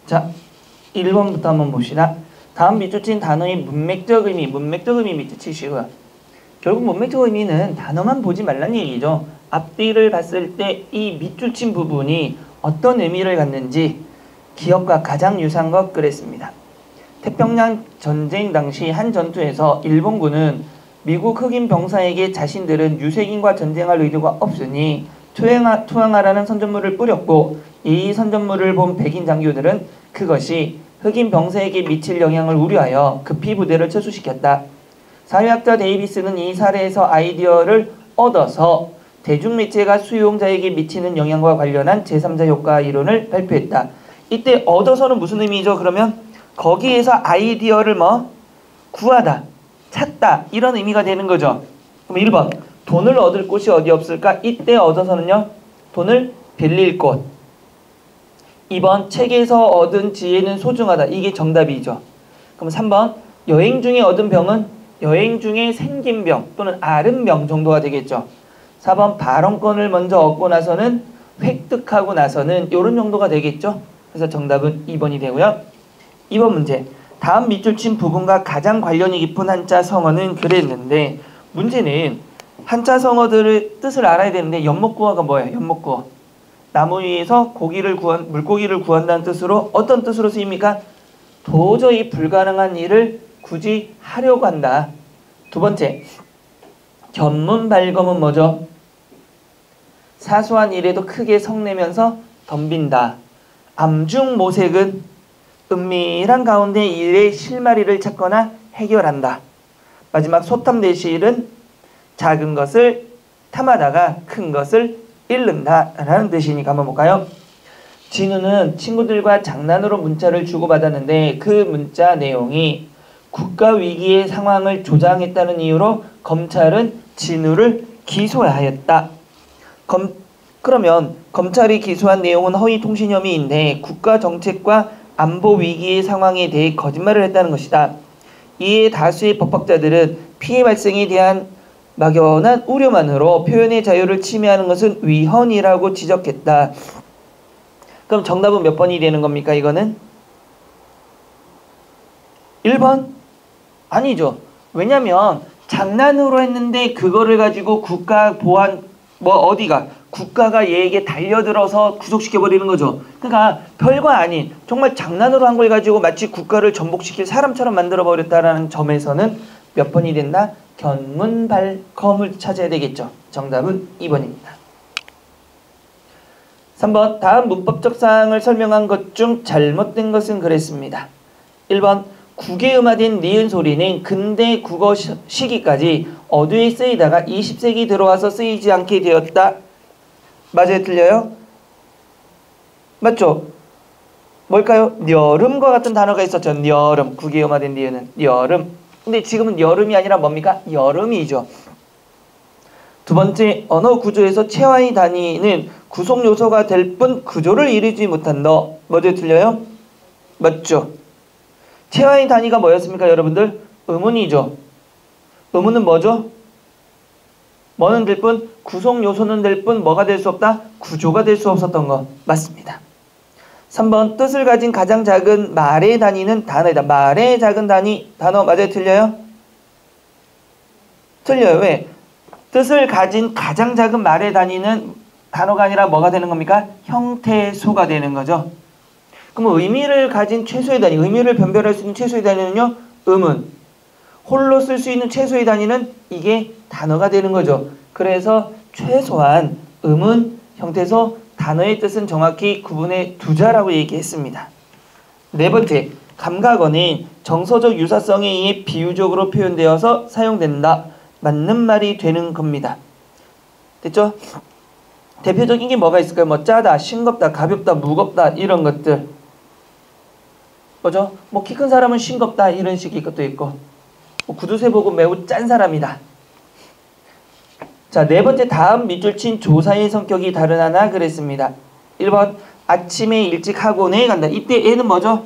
자, 1번부터 한번 봅시다. 다음 밑줄 친 단어의 문맥적 의미 밑줄 치시고요. 결국 문맥적 의미는 단어만 보지 말란 얘기죠. 앞뒤를 봤을 때 이 밑줄 친 부분이 어떤 의미를 갖는지 기억과 가장 유사한 것 그랬습니다. 태평양 전쟁 당시 한 전투에서 일본군은 미국 흑인 병사에게 자신들은 유색인과 전쟁할 의도가 없으니 투항하라는 선전물을 뿌렸고, 이 선전물을 본 백인 장교들은 그것이 흑인 병사에게 미칠 영향을 우려하여 급히 부대를 철수시켰다. 사회학자 데이비스는 이 사례에서 아이디어를 얻어서 대중매체가 수용자에게 미치는 영향과 관련한 제3자 효과 이론을 발표했다. 이때 얻어서는 무슨 의미죠? 그러면 거기에서 아이디어를 구하다, 찾다, 이런 의미가 되는 거죠. 그럼 1번 돈을 얻을 곳이 어디 없을까? 이때 얻어서는요, 돈을 빌릴 곳. 2번 책에서 얻은 지혜는 소중하다. 이게 정답이죠. 그럼 3번 여행 중에 얻은 병은 여행 중에 생긴 병 또는 앓은 병 정도가 되겠죠. 4번 발언권을 먼저 얻고 나서는, 획득하고 나서는, 이런 정도가 되겠죠. 그래서 정답은 2번이 되고요. 2번 문제. 다음 밑줄 친 부분과 가장 관련이 깊은 한자 성어는 그랬는데, 문제는 한자 성어들의 뜻을 알아야 되는데, 연목구어가 뭐예요? 연목구어. 나무 위에서 물고기를 구한다는 뜻으로, 어떤 뜻으로 쓰입니까? 도저히 불가능한 일을 굳이 하려고 한다. 두 번째, 견문발검은 뭐죠? 사소한 일에도 크게 성내면서 덤빈다. 암중모색은 은밀한 가운데 일의 실마리를 찾거나 해결한다. 마지막 소탐대실은 작은 것을 탐하다가 큰 것을 잃는다 라는 뜻이니까 한번 볼까요? 진우는 친구들과 장난으로 문자를 주고받았는데 그 문자 내용이 국가 위기의 상황을 조장했다는 이유로 검찰은 진우를 기소하였다. 그러면 검찰이 기소한 내용은 허위 통신 혐의인데 국가 정책과 안보 위기의 상황에 대해 거짓말을 했다는 것이다. 이에 다수의 법학자들은 피해 발생에 대한 막연한 우려만으로 표현의 자유를 침해하는 것은 위헌이라고 지적했다. 그럼 정답은 몇 번이 되는 겁니까? 이거는 1번? 아니죠. 왜냐면 장난으로 했는데 그거를 가지고 국가 보안 국가가 얘에게 달려들어서 구속시켜버리는 거죠. 그러니까 별거 아닌 정말 장난으로 한 걸 가지고 마치 국가를 전복시킬 사람처럼 만들어버렸다라는 점에서는 몇 번이 된다? 견문발검을 찾아야 되겠죠. 정답은 2번입니다. 3번 다음 문법적 사항을 설명한 것 중 잘못된 것은 그랬습니다. 1번 국외음화된 니은 소리는 근대 국어 시기까지 어두에 쓰이다가 20세기 들어와서 쓰이지 않게 되었다. 맞아요? 틀려요? 맞죠? 뭘까요? 여름과 같은 단어가 있었죠. 여름. 국외음화된 니은은 여름. 근데 지금은 여름이 아니라 뭡니까? 여름이죠. 두 번째, 언어 구조에서 체와의 단위는 구성 요소가 될 뿐 구조를 이루지 못한다. 뭐죠? 틀려요? 맞죠? 체와의 단위가 뭐였습니까, 여러분들? 의문이죠. 의문은 뭐죠? 뭐는 될 뿐, 구성 요소는 될 뿐, 뭐가 될 수 없다? 구조가 될 수 없었던 거. 맞습니다. 3번, 뜻을 가진 가장 작은 말의 단위는 단어이다. 말의 작은 단어 맞아요? 틀려요? 틀려요. 왜? 뜻을 가진 가장 작은 말의 단위는 단어가 아니라 뭐가 되는 겁니까? 형태소가 되는 거죠. 그럼 의미를 가진 최소의 단위, 의미를 변별할 수 있는 최소의 단위는요? 음은. 홀로 쓸 수 있는 최소의 단위는 이게 단어가 되는 거죠. 그래서 최소한 음은, 형태소, 단어의 뜻은 정확히 구분해 두자라고 얘기했습니다. 네 번째, 감각어는 정서적 유사성에 의해 비유적으로 표현되어서 사용된다. 맞는 말이 되는 겁니다. 됐죠? 대표적인 게 뭐가 있을까요? 뭐 짜다, 싱겁다, 가볍다, 무겁다 이런 것들. 뭐죠? 뭐 키 큰 사람은 싱겁다 이런 식의 것도 있고, 뭐 구두쇠 보고 매우 짠 사람이다. 자, 네 번째, 다음 밑줄 친 조사의 성격이 다르나 그랬습니다. 1번 아침에 일찍 학원에 간다. 이때 애는 뭐죠?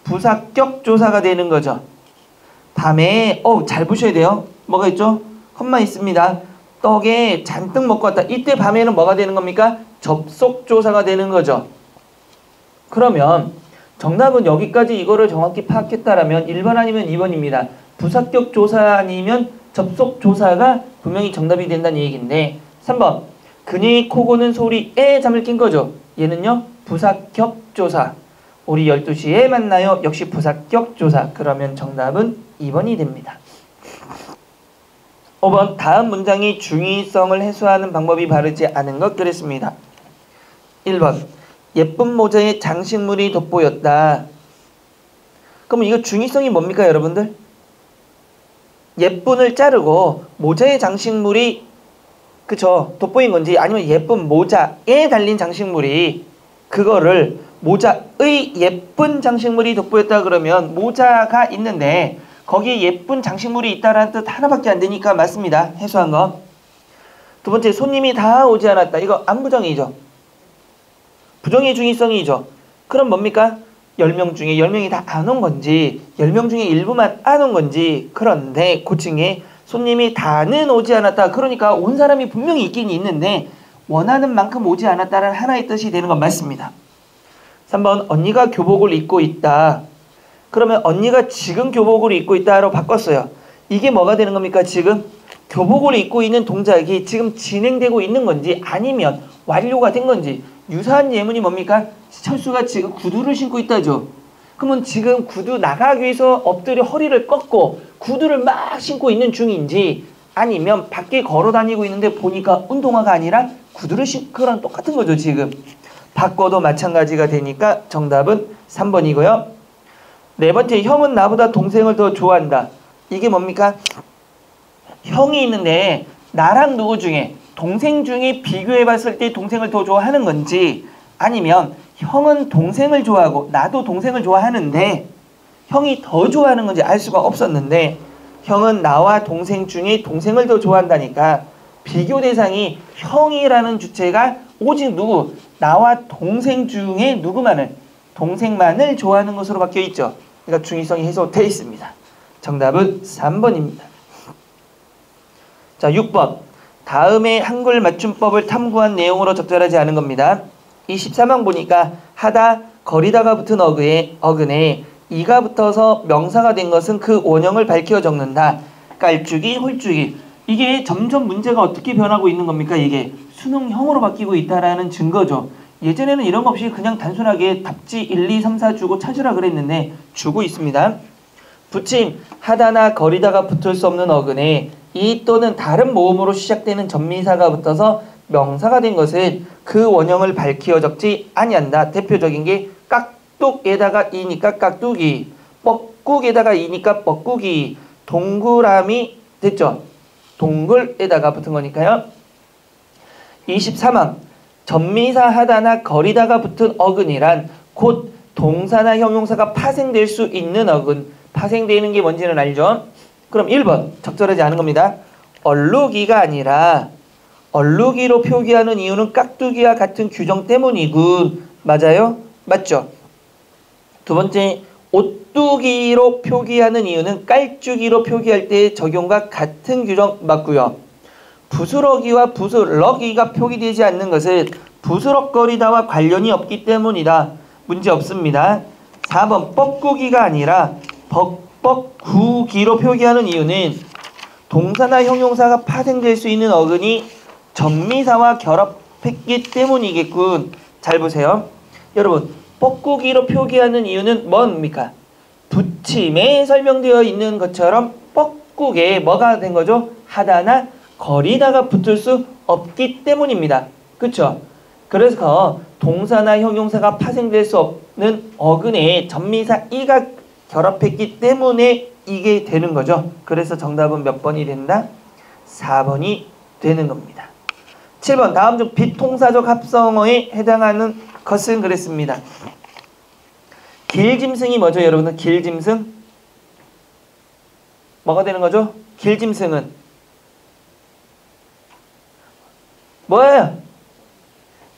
부사격 조사가 되는 거죠. 밤에 잘 보셔야 돼요. 뭐가 있죠? 컴마 있습니다. 떡에 잔뜩 먹고 왔다. 이때 밤에는 뭐가 되는 겁니까? 접속 조사가 되는 거죠. 그러면 정답은 여기까지 이거를 정확히 파악했다라면 1번 아니면 2번입니다. 부사격 조사 아니면 접속 조사가 분명히 정답이 된다는 얘기인데 3번 그녀의 코 고는 소리에 잠을 깬 거죠. 얘는요 부사격 조사. 우리 12시에 만나요. 역시 부사격 조사. 그러면 정답은 2번이 됩니다. 5번 다음 문장이 중의성을 해소하는 방법이 바르지 않은 것 그랬습니다. 1번 예쁜 모자에 장식물이 돋보였다. 그럼 이거 중의성이 뭡니까 여러분들? 예쁜을 자르고 모자에 장식물이 그쵸 돋보인 건지 아니면 예쁜 모자에 달린 장식물이 그거를 모자의 예쁜 장식물이 돋보였다 그러면 모자가 있는데 거기에 예쁜 장식물이 있다라는 뜻 하나밖에 안 되니까 맞습니다. 해소한 거. 두 번째 손님이 다 오지 않았다. 이거 안부정이죠. 부정의 중의성이죠. 그럼 뭡니까? 10명 중에 10명이 다 안 온 건지 10명 중에 일부만 안 온 건지 그런데 고층에 손님이 다는 오지 않았다. 그러니까 온 사람이 분명히 있긴 있는데 원하는 만큼 오지 않았다는 하나의 뜻이 되는 건 맞습니다. 3번 언니가 교복을 입고 있다. 그러면 언니가 지금 교복을 입고 있다로 바꿨어요. 이게 뭐가 되는 겁니까? 지금 교복을 입고 있는 동작이 지금 진행되고 있는 건지 아니면 완료가 된 건지 유사한 예문이 뭡니까? 철수가 지금 구두를 신고 있다죠. 그러면 지금 구두 나가기 위해서 엎드려 허리를 꺾고 구두를 막 신고 있는 중인지 아니면 밖에 걸어 다니고 있는데 보니까 운동화가 아니라 구두를 신고 그거랑 똑같은 거죠. 지금 바꿔도 마찬가지가 되니까 정답은 3번이고요. 네 번째 형은 나보다 동생을 더 좋아한다. 이게 뭡니까? 형이 있는데 나랑 누구 중에 동생 중에 비교해 봤을 때 동생을 더 좋아하는 건지 아니면 형은 동생을 좋아하고 나도 동생을 좋아하는데 형이 더 좋아하는 건지 알 수가 없었는데 형은 나와 동생 중에 동생을 더 좋아한다니까 비교 대상이 형이라는 주체가 오직 누구? 나와 동생 중에 누구만을? 동생만을 좋아하는 것으로 바뀌어 있죠. 그러니까 중의성이 해소되어 있습니다. 정답은 3번입니다. 자, 6번. 다음에 한글 맞춤법을 탐구한 내용으로 적절하지 않은 겁니다. 이 14명 보니까 하다, 거리다가 붙은 어근에 이가 붙어서 명사가 된 것은 그 원형을 밝혀 적는다. 깔쭉이, 홀쭉이. 이게 점점 문제가 어떻게 변하고 있는 겁니까? 이게 수능형으로 바뀌고 있다라는 증거죠. 예전에는 이런 거 없이 그냥 단순하게 답지 1, 2, 3, 4 주고 찾으라 그랬는데 주고 있습니다. 붙임, 하다나 거리다가 붙을 수 없는 어근에 이 또는 다른 모음으로 시작되는 전미사가 붙어서 명사가 된 것은 그 원형을 밝히어 적지 아니한다. 대표적인 게 깍둑에다가 이니까 깍두기, 뻐꾹에다가 이니까 뻐꾸기, 동그라미 됐죠? 동글에다가 붙은 거니까요. 23번 전미사 하다나 거리다가 붙은 어근이란 곧 동사나 형용사가 파생될 수 있는 어근. 파생되는 게 뭔지는 알죠? 그럼 1번 적절하지 않은 겁니다. 얼룩이가 아니라 얼룩이로 표기하는 이유는 깍두기와 같은 규정 때문이군. 맞아요? 맞죠? 두 번째 오뚜기로 표기하는 이유는 깔쭉이로 표기할 때의 적용과 같은 규정 맞고요. 부스러기와 부스러기가 표기되지 않는 것은 부스럭거리다와 관련이 없기 때문이다. 문제 없습니다. 4번 뻐꾸기가 아니라 벅벅구기로 표기하는 이유는 동사나 형용사가 파생될 수 있는 어근이 전미사와 결합했기 때문이겠군. 잘 보세요. 여러분 뻐꾸기로 표기하는 이유는 뭡니까? 붙임에 설명되어 있는 것처럼 뻐꾸게 뭐가 된 거죠? 하다나 거리다가 붙을 수 없기 때문입니다. 그렇죠? 그래서 동사나 형용사가 파생될 수 없는 어근에 전미사 이가 결합했기 때문에 이게 되는 거죠. 그래서 정답은 몇 번이 된다? 4번이 되는 겁니다. 7번 다음 중 비통사적 합성어에 해당하는 것은 그랬습니다. 길짐승이 뭐죠 여러분들? 길짐승? 뭐가 되는 거죠? 길짐승은 뭐예요?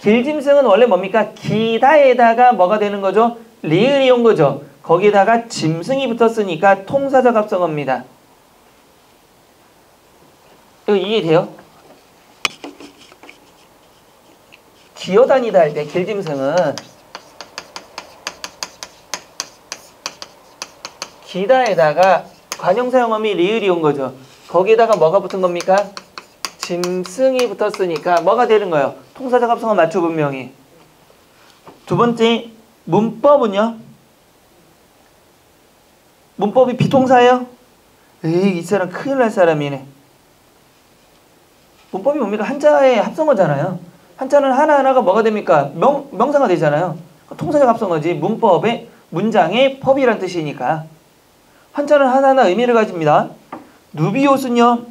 길짐승은 원래 뭡니까? 기다에다가 뭐가 되는 거죠? 리을이 온 거죠. 거기다가 짐승이 붙었으니까 통사적 합성어입니다. 이거 이해돼요? 기어다니다 할 때 길짐승은 기다에다가 관형사 영어미 리을이 온 거죠. 거기에다가 뭐가 붙은 겁니까? 짐승이 붙었으니까 뭐가 되는 거예요? 통사적 합성어 맞죠, 분명히. 두 번째, 문법은요? 문법이 비동사예요? 에이, 이 사람 큰일 날 사람이네. 문법이 뭡니까? 한자의 합성어잖아요. 한자는 하나하나가 뭐가 됩니까? 명사가 되잖아요. 통사적 합성어지. 문법의 문장의 법이란 뜻이니까. 한자는 하나하나 의미를 가집니다. 누비옷은요?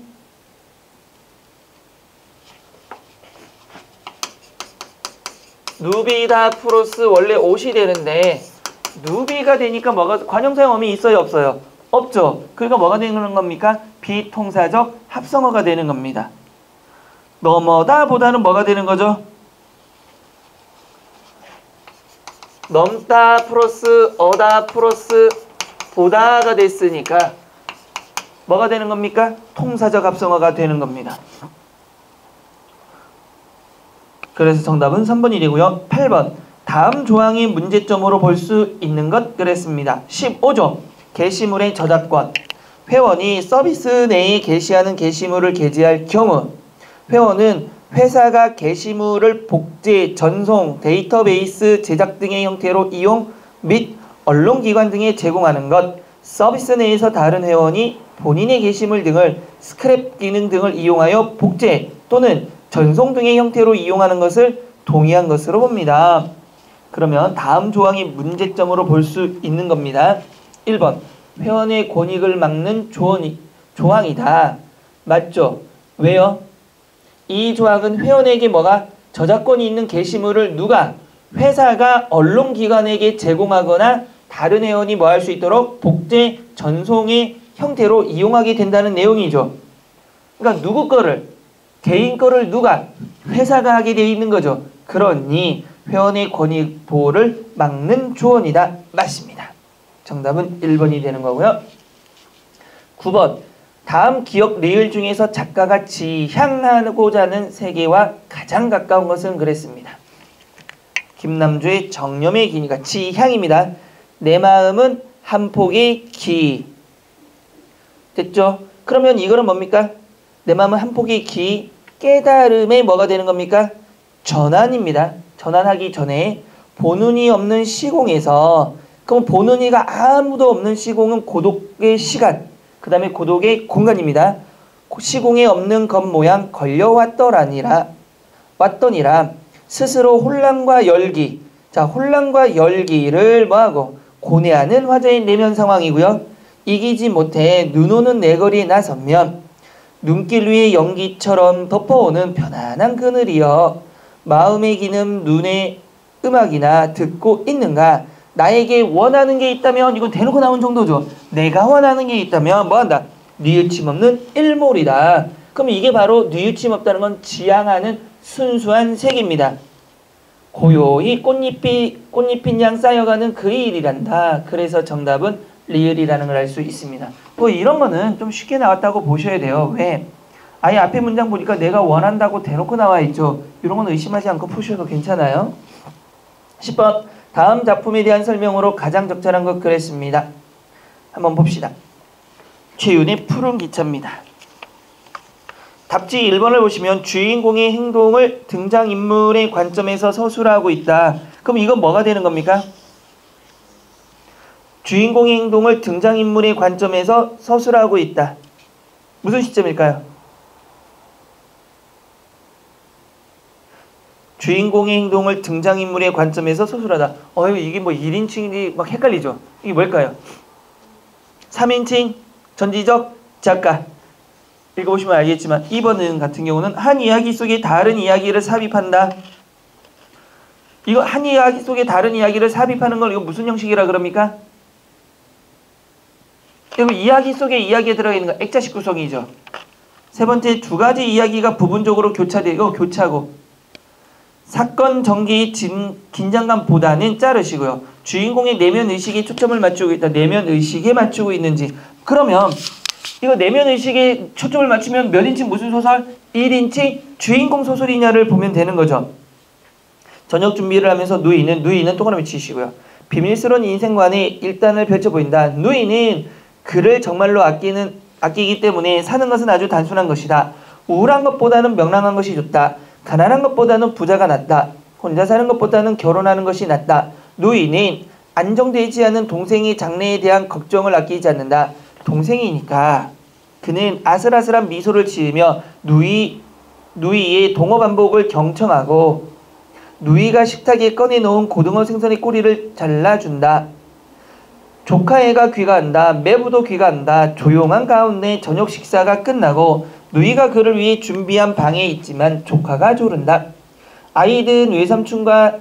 누비다 플러스 원래 옷이 되는데 누비가 되니까 뭐가 관형사형 어미 있어요, 없어요? 없죠. 그러니까 뭐가 되는 겁니까? 비통사적 합성어가 되는 겁니다. 넘어다 보다는 뭐가 되는 거죠? 넘다 플러스 어다 플러스 보다가 됐으니까 뭐가 되는 겁니까? 통사적 합성어가 되는 겁니다. 그래서 정답은 3번이 되고요. 8번. 다음 조항이 문제점으로 볼 수 있는 것 그랬습니다. 15조. 게시물의 저작권. 회원이 서비스 내에 게시하는 게시물을 게재할 경우 회원은 회사가 게시물을 복제, 전송, 데이터베이스 제작 등의 형태로 이용 및 언론기관 등에 제공하는 것, 서비스 내에서 다른 회원이 본인의 게시물 등을 스크랩 기능 등을 이용하여 복제 또는 전송 등의 형태로 이용하는 것을 동의한 것으로 봅니다. 그러면 다음 조항이 문제점으로 볼 수 있는 겁니다. 1번. 회원의 권익을 막는 조항이다. 맞죠? 왜요? 이 조항은 회원에게 뭐가? 저작권이 있는 게시물을 누가? 회사가 언론기관에게 제공하거나 다른 회원이 뭐 할 수 있도록 복제, 전송의 형태로 이용하게 된다는 내용이죠. 그러니까 누구 거를? 개인 거를 누가? 회사가 하게 되어 있는 거죠. 그러니 회원의 권익 보호를 막는 조언이다. 맞습니다. 정답은 1번이 되는 거고요. 9번. 다음 기억 리을 중에서 작가가 지향하고자 하는 세계와 가장 가까운 것은 그랬습니다. 김남주의 정념의 기니까 지향입니다. 내 마음은 한 폭의 기. 됐죠? 그러면 이거는 뭡니까? 내 마음은 한 폭의 기. 깨달음의 뭐가 되는 겁니까? 전환입니다. 전환하기 전에 보는이 없는 시공에서 그럼 보는이가 아무도 없는 시공은 고독의 시간 그 다음에 고독의 공간입니다. 시공에 없는 겉모양 걸려왔더니라 스스로 혼란과 열기 자 혼란과 열기를 뭐하고 고뇌하는 화자의 내면 상황이고요. 이기지 못해 눈 오는 내거리에 나서면 눈길 위에 연기처럼 덮어오는 편안한 그늘이여 마음의 기능 눈의 음악이나 듣고 있는가 나에게 원하는 게 있다면 이건 대놓고 나온 정도죠. 내가 원하는 게 있다면 뭐한다? 뉘우침 없는 일몰이다. 그럼 이게 바로 뉘우침 없다는 건 지향하는 순수한 색입니다. 고요히 꽃잎인 양 쌓여가는 그 일이란다. 그래서 정답은 리을이라는 걸 알 수 있습니다. 뭐 이런 거는 좀 쉽게 나왔다고 보셔야 돼요. 왜? 아예 앞에 문장 보니까 내가 원한다고 대놓고 나와 있죠. 이런 건 의심하지 않고 푸셔도 괜찮아요. 10번. 다음 작품에 대한 설명으로 가장 적절한 것 그랬습니다. 한번 봅시다. 최윤의 푸른 기차입니다. 답지 1번을 보시면 주인공의 행동을 등장인물의 관점에서 서술하고 있다. 그럼 이건 뭐가 되는 겁니까? 주인공의 행동을 등장인물의 관점에서 서술하고 있다. 무슨 시점일까요? 주인공의 행동을 등장인물의 관점에서 서술하다. 이게 뭐 1인칭이 막 헷갈리죠? 이게 뭘까요? 3인칭, 전지적, 작가. 읽어보시면 알겠지만 2번은 같은 경우는 한 이야기 속에 다른 이야기를 삽입한다. 이거 한 이야기 속에 다른 이야기를 삽입하는 걸 이거 무슨 형식이라 그럽니까? 그리고 이야기 속에 이야기에 들어가 있는 거 액자식 구성이죠. 세 번째 두 가지 이야기가 부분적으로 교차되고 교차고 사건 전개의 긴장감보다는 자르시고요. 주인공의 내면 의식에 초점을 맞추고 있다. 내면 의식에 맞추고 있는지. 그러면 이거 내면 의식에 초점을 맞추면 몇 인칭 무슨 소설? 1인칭 주인공 소설이냐를 보면 되는 거죠. 저녁 준비를 하면서 누이는 동그라미 치시고요. 비밀스러운 인생관에 일단을 펼쳐 보인다. 누이는 그를 정말로 아끼기 때문에 사는 것은 아주 단순한 것이다. 우울한 것보다는 명랑한 것이 좋다. 가난한 것보다는 부자가 낫다. 혼자 사는 것보다는 결혼하는 것이 낫다. 누이는 안정되지 않은 동생의 장래에 대한 걱정을 아끼지 않는다. 동생이니까 그는 아슬아슬한 미소를 지으며 누이의 동어 반복을 경청하고 누이가 식탁에 꺼내놓은 고등어 생선의 꼬리를 잘라준다. 조카애가 귀가한다. 매부도 귀가한다. 조용한 가운데 저녁 식사가 끝나고 누이가 그를 위해 준비한 방에 있지만 조카가 조른다. 아이든 외삼촌과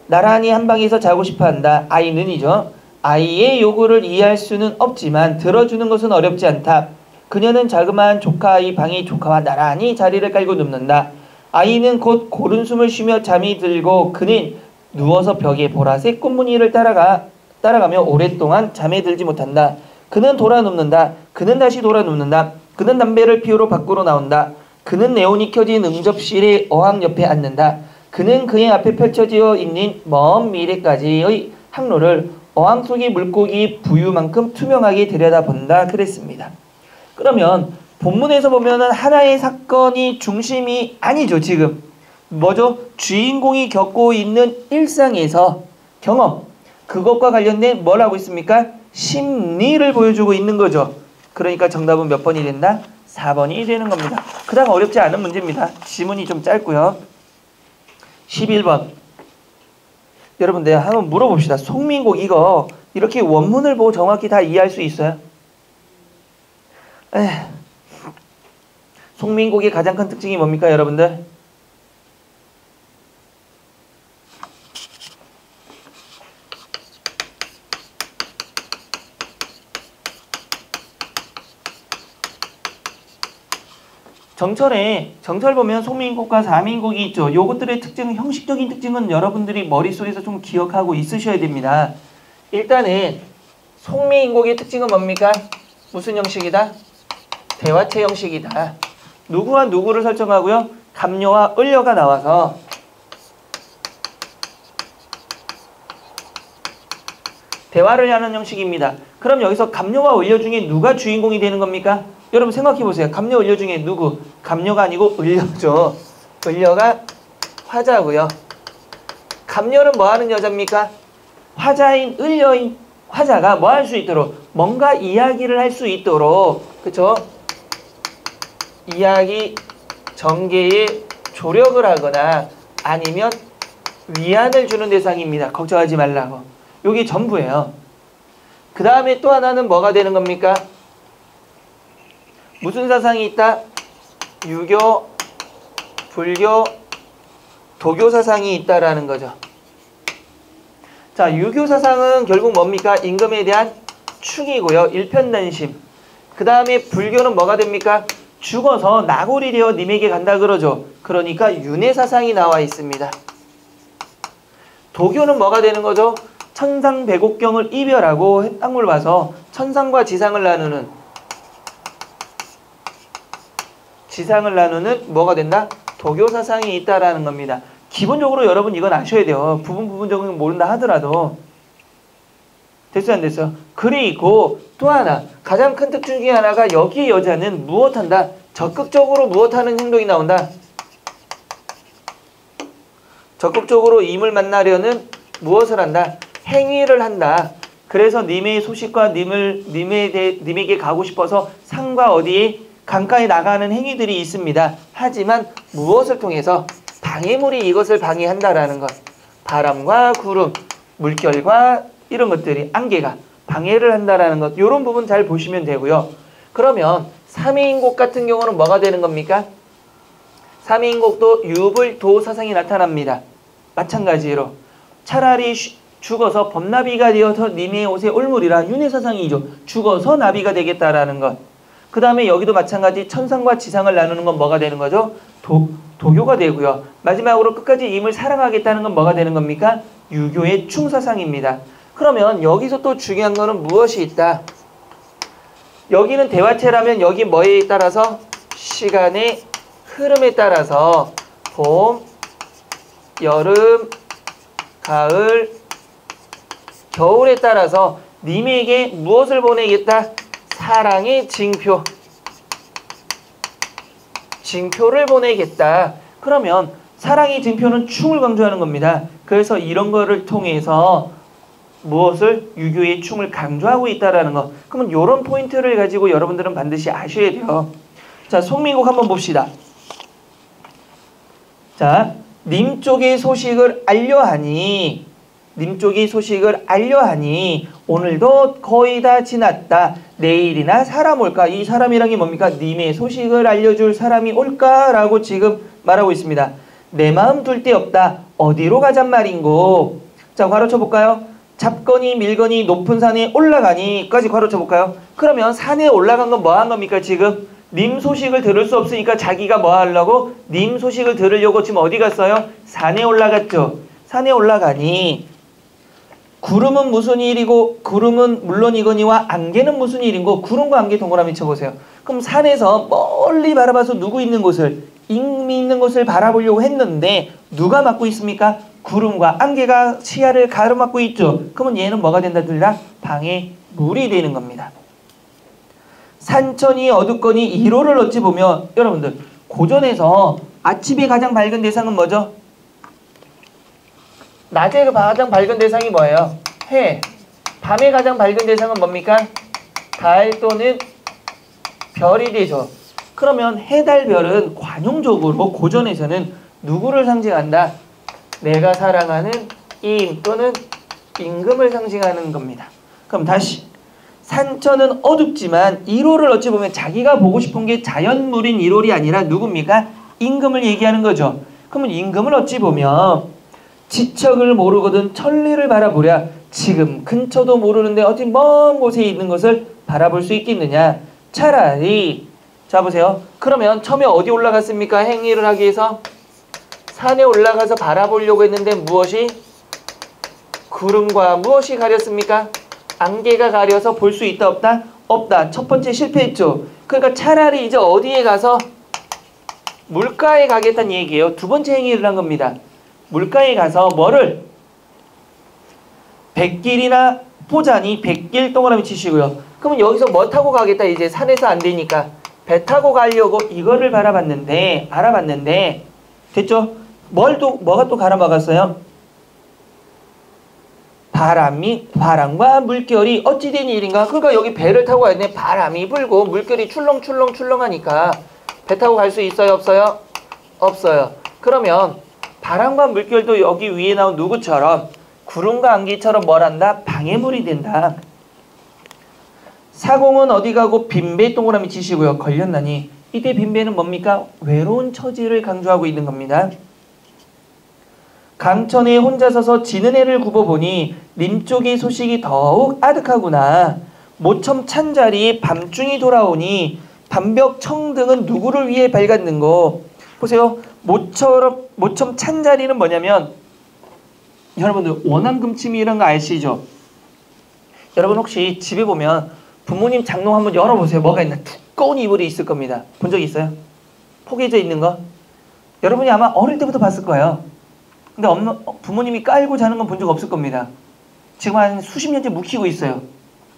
나란히 한 방에서 자고 싶어한다. 아이는이죠. 아이의 요구를 이해할 수는 없지만 들어주는 것은 어렵지 않다. 그녀는 자그마한 조카아이 방에 조카와 나란히 자리를 깔고 눕는다. 아이는 곧 고른 숨을 쉬며 잠이 들고 그는 누워서 벽에 보라색 꽃무늬를 따라가며 오랫동안 잠에 들지 못한다. 그는 돌아 눕는다. 그는 다시 돌아 눕는다. 그는 담배를 피우러 밖으로 나온다. 그는 네온이 켜진 응접실의 어항 옆에 앉는다. 그는 그의 앞에 펼쳐져 있는 먼 미래까지의 항로를 어항 속의 물고기 부유만큼 투명하게 들여다본다. 그랬습니다. 그러면 본문에서 보면은 하나의 사건이 중심이 아니죠. 지금 뭐죠? 주인공이 겪고 있는 일상에서 경험, 그것과 관련된 뭘 하고 있습니까? 심리를 보여주고 있는 거죠. 그러니까 정답은 몇 번이 된다? 4번이 되는 겁니다. 그다음 어렵지 않은 문제입니다. 지문이 좀 짧고요. 11번. 여러분들 한번 물어봅시다. 송민곡 이거 이렇게 원문을 보고 정확히 다 이해할 수 있어요? 송민곡의 가장 큰 특징이 뭡니까, 여러분들? 정철 보면 송민곡과 사민곡이 있죠. 요것들의 특징은, 형식적인 특징은 여러분들이 머릿속에서 좀 기억하고 있으셔야 됩니다. 일단은 송민곡의 특징은 뭡니까? 무슨 형식이다? 대화체 형식이다. 누구와 누구를 설정하고요. 갑녀와 을녀가 나와서 대화를 하는 형식입니다. 그럼 여기서 갑녀와 을녀 중에 누가 주인공이 되는 겁니까? 여러분 생각해보세요. 갑녀, 을녀 중에 누구? 갑녀가 아니고 을녀죠. 을녀가 화자고요. 갑녀는 뭐하는 여자입니까? 화자인 을녀인 화자가 뭐 할 수 있도록, 뭔가 이야기를 할 수 있도록, 그쵸? 이야기 전개에 조력을 하거나 아니면 위안을 주는 대상입니다. 걱정하지 말라고. 요게 전부예요. 그 다음에 또 하나는 뭐가 되는 겁니까? 무슨 사상이 있다? 유교, 불교, 도교 사상이 있다라는 거죠. 자, 유교 사상은 결국 뭡니까? 임금에 대한 충이고요. 일편단심. 그 다음에 불교는 뭐가 됩니까? 죽어서 나골이 되어 님에게 간다 그러죠. 그러니까 윤회 사상이 나와 있습니다. 도교는 뭐가 되는 거죠? 천상배곡경을 이별하고 땅을 봐서 천상과 지상을 나누는 뭐가 된다? 도교 사상이 있다라는 겁니다. 기본적으로 여러분 이건 아셔야 돼요. 부분적으로 모른다 하더라도. 됐어요, 안 됐어요? 그리고 또 하나, 가장 큰 특징 중에 하나가 여기의 여자는 무엇한다? 적극적으로 무엇하는 행동이 나온다? 적극적으로 임을 만나려는 무엇을 한다? 행위를 한다. 그래서 님의 소식과 님에게 가고 싶어서 산과 어디에 강가에 나가는 행위들이 있습니다. 하지만 무엇을 통해서? 방해물이 이것을 방해한다라는 것. 바람과 구름, 물결과 이런 것들이, 안개가 방해를 한다라는 것. 이런 부분 잘 보시면 되고요. 그러면 삼위인곡 같은 경우는 뭐가 되는 겁니까? 삼위인곡도 유불도 사상이 나타납니다. 마찬가지로 차라리 죽어서 범나비가 되어서 님의 옷에 올무리라, 윤회 사상이죠. 죽어서 나비가 되겠다라는 것. 그 다음에 여기도 마찬가지 천상과 지상을 나누는 건 뭐가 되는 거죠? 도교가 되고요. 마지막으로 끝까지 임을 사랑하겠다는 건 뭐가 되는 겁니까? 유교의 충사상입니다. 그러면 여기서 또 중요한 거는 무엇이 있다? 여기는 대화체라면 여기 뭐에 따라서? 시간의 흐름에 따라서 봄, 여름, 가을, 겨울에 따라서 님에게 무엇을 보내겠다? 사랑의 징표. 징표를 보내겠다. 그러면 사랑의 징표는 충을 강조하는 겁니다. 그래서 이런 거를 통해서 무엇을? 유교의 충을 강조하고 있다라는 거. 그러면 이런 포인트를 가지고 여러분들은 반드시 아셔야 돼요. 자, 송민국 한번 봅시다. 자, 님 쪽의 소식을 알려하니, 님 쪽의 소식을 알려하니 오늘도 거의 다 지났다. 내일이나 사람 올까? 이 사람이란 게 뭡니까? 님의 소식을 알려줄 사람이 올까라고 지금 말하고 있습니다. 내 마음 둘 데 없다. 어디로 가잔 말인고. 자, 괄호 쳐볼까요? 잡거니 밀거니 높은 산에 올라가니까지 괄호 쳐볼까요? 그러면 산에 올라간 건 뭐 한 겁니까? 지금 님 소식을 들을 수 없으니까 자기가 뭐 하려고? 님 소식을 들으려고 지금 어디 갔어요? 산에 올라갔죠. 산에 올라가니 구름은 무슨 일이고 구름은 물론이거니와 안개는 무슨 일인고. 구름과 안개 동그라미 쳐보세요. 그럼 산에서 멀리 바라봐서 누구 있는 곳을, 임이 있는 곳을 바라보려고 했는데 누가 맡고 있습니까? 구름과 안개가 시야를 가로막고 있죠. 그러면 얘는 뭐가 된다? 둘 다 방해물이 되는 겁니다. 산천이 어둡거니 이로를 어찌 보면, 여러분들 고전에서 아침에 가장 밝은 대상은 뭐죠? 낮에 가장 밝은 대상이 뭐예요? 해. 밤에 가장 밝은 대상은 뭡니까? 달 또는 별이 되죠. 그러면 해, 달, 별은 관용적으로 고전에서는 누구를 상징한다? 내가 사랑하는 임 또는 임금을 상징하는 겁니다. 그럼 다시, 산천은 어둡지만 이로를 어찌 보면 자기가 보고 싶은 게 자연물인 이로이 아니라 누굽니까? 임금을 얘기하는 거죠. 그러면 임금을 어찌 보면 지척을 모르거든 천리를 바라보랴. 지금 근처도 모르는데 어디 먼 곳에 있는 것을 바라볼 수 있겠느냐. 차라리, 자 보세요. 그러면 처음에 어디 올라갔습니까? 행위를 하기 위해서 산에 올라가서 바라보려고 했는데 무엇이? 구름과 무엇이 가렸습니까? 안개가 가려서 볼 수 있다 없다? 없다. 첫 번째 실패했죠. 그러니까 차라리 이제 어디에 가서 물가에 가겠다는 얘기예요. 두 번째 행위를 한 겁니다. 물가에 가서 뭐를? 백길이나 보자니 백길 동그라미 치시고요. 그러면 여기서 뭐 타고 가겠다? 이제 산에서 안 되니까 배 타고 가려고 이거를 알아봤는데 됐죠? 뭐가 또 가라막았어요? 바람과 물결이 어찌 된 일인가? 그러니까 여기 배를 타고 가야 되는데 바람이 불고 물결이 출렁출렁하니까 배 타고 갈 수 있어요? 없어요? 없어요. 그러면 바람과 물결도 여기 위에 나온 누구처럼 구름과 안개처럼 뭘 한다? 방해물이 된다. 사공은 어디 가고 빈배 동그라미 치시고요. 걸렸나니 이때 빈배는 뭡니까? 외로운 처지를 강조하고 있는 겁니다. 강천에 혼자 서서 지는 해를 굽어보니 님 쪽의 소식이 더욱 아득하구나. 모첨 찬 자리에 밤중이 돌아오니 밤벽 청등은 누구를 위해 밝았는고. 보세요. 모첨 찬 자리는 뭐냐면, 여러분들 원앙금침이 이런 거 아시죠? 여러분 혹시 집에 보면 부모님 장롱 한번 열어보세요. 뭐가 있나? 두꺼운 이불이 있을 겁니다. 본 적 있어요? 포개져 있는 거? 여러분이 아마 어릴 때부터 봤을 거예요. 근데 부모님이 깔고 자는 건 본 적 없을 겁니다. 지금 한 수십 년째 묵히고 있어요.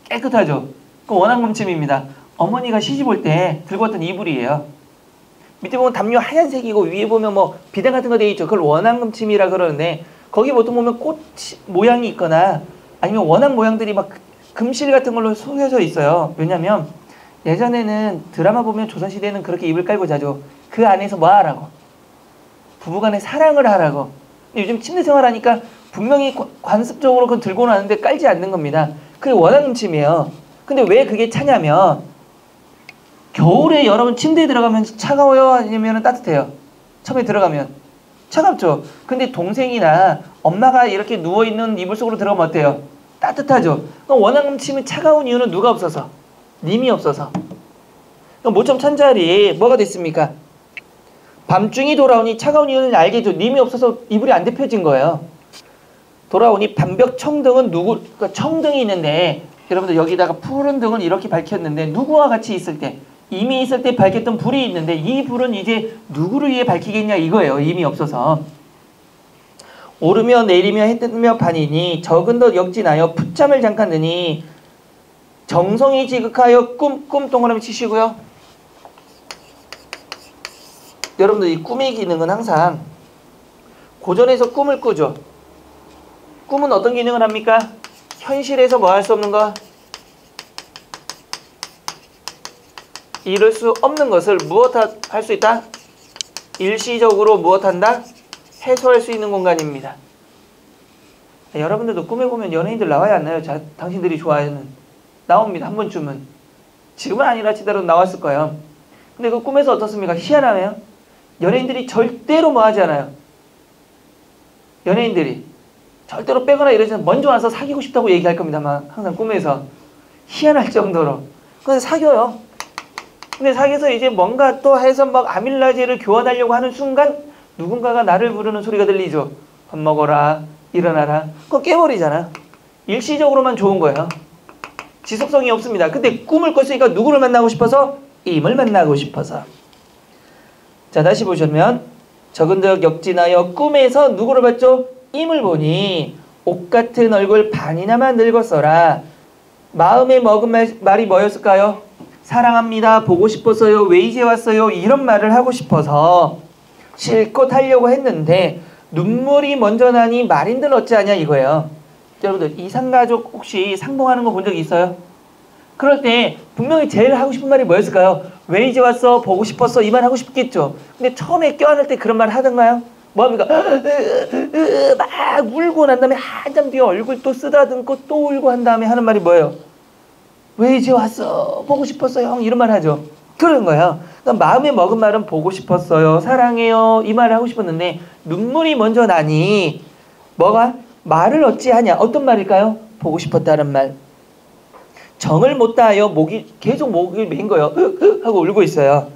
깨끗하죠? 그 원앙금침입니다. 어머니가 시집 올 때 들고 왔던 이불이에요. 밑에 보면 담요 하얀색이고 위에 보면 뭐 비단 같은 거 되어 있죠. 그걸 원앙금침이라 그러는데 거기 보통 보면 꽃 모양이 있거나 아니면 원앙 모양들이 막 금실 같은 걸로 속여져 있어요. 왜냐면 예전에는 드라마 보면 조선시대는 그렇게 이불 깔고 자죠. 그 안에서 뭐 하라고? 부부간에 사랑을 하라고. 요즘 침대 생활하니까 분명히 관습적으로 그건 들고 나는데 깔지 않는 겁니다. 그게 원앙금침이에요. 근데 왜 그게 차냐면 겨울에 여러분 침대에 들어가면 차가워요? 아니면 따뜻해요? 처음에 들어가면 차갑죠. 근데 동생이나 엄마가 이렇게 누워있는 이불 속으로 들어가면 어때요? 따뜻하죠. 그럼 원앙금침이 차가운 이유는 누가 없어서? 님이 없어서. 그럼 모첨 찬자리 뭐가 됐습니까? 밤중이 돌아오니 차가운 이유는 알겠죠. 님이 없어서 이불이 안 데펴진 거예요. 돌아오니 밤벽 청등은 그러니까 청등이 있는데 여러분들 여기다가 푸른 등을 이렇게 밝혔는데 누구와 같이 있을 때? 이미 있을 때 밝혔던 불이 있는데 이 불은 이제 누구를 위해 밝히겠냐 이거예요. 이미 없어서. 오르며 내리며 해 뜨며 반이니 적은 더 역진하여 풋잠을 잠깐 드니 정성이 지극하여 꿈 동그라미 치시고요. 여러분들 이 꿈의 기능은 항상 고전에서 꿈을 꾸죠. 꿈은 어떤 기능을 합니까? 현실에서 뭐 할 수 없는 거? 이룰 수 없는 것을 무엇 할 수 있다? 일시적으로 무엇 한다? 해소할 수 있는 공간입니다. 여러분들도 꿈에 보면 연예인들 나와야 안 나요? 당신들이 좋아하는 나옵니다. 한 번쯤은. 지금은 아니라 치더라도 나왔을 거예요. 근데 그 꿈에서 어떻습니까? 희한하네요. 연예인들이 절대로 뭐 하지 않아요. 연예인들이 절대로 빼거나 이러지 않아요. 먼저 와서 사귀고 싶다고 얘기할 겁니다. 막 항상 꿈에서. 희한할 정도로. 근데 사귀어요. 근데 사귀어서 이제 뭔가 또 해서 막 아밀라제를 교환하려고 하는 순간 누군가가 나를 부르는 소리가 들리죠. 밥 먹어라. 일어나라. 그거 깨버리잖아. 일시적으로만 좋은 거예요. 지속성이 없습니다. 근데 꿈을 꿨으니까 누구를 만나고 싶어서? 임을 만나고 싶어서. 자, 다시 보시면 적은적 역진하여 꿈에서 누구를 봤죠? 임을 보니 옷 같은 얼굴 반이나마 늙었어라. 마음에 먹은 말이 뭐였을까요? 사랑합니다. 보고 싶었어요. 왜 이제 왔어요? 이런 말을 하고 싶어서 실컷 하려고 했는데 눈물이 먼저 나니 말인들 어찌하냐 이거예요. 여러분들 이상가족 혹시 상봉하는 거 본 적 있어요? 그럴 때 분명히 제일 하고 싶은 말이 뭐였을까요? 왜 이제 왔어? 보고 싶었어? 이 말 하고 싶겠죠. 근데 처음에 껴안을 때 그런 말 하던가요? 뭐합니까? 막 울고 난 다음에 한참 뒤에 얼굴 또 쓰다듬고 또 울고 한 다음에 하는 말이 뭐예요? 왜 이제 왔어? 보고 싶었어 형 이런 말 하죠. 그런 거예요. 그러니까 마음에 먹은 말은 보고 싶었어요. 사랑해요. 이 말을 하고 싶었는데 눈물이 먼저 나니 뭐가? 말을 어찌하냐. 어떤 말일까요? 보고 싶었다는 말. 정을 못 다하여 계속 목이 메인 거예요. 하고 울고 있어요.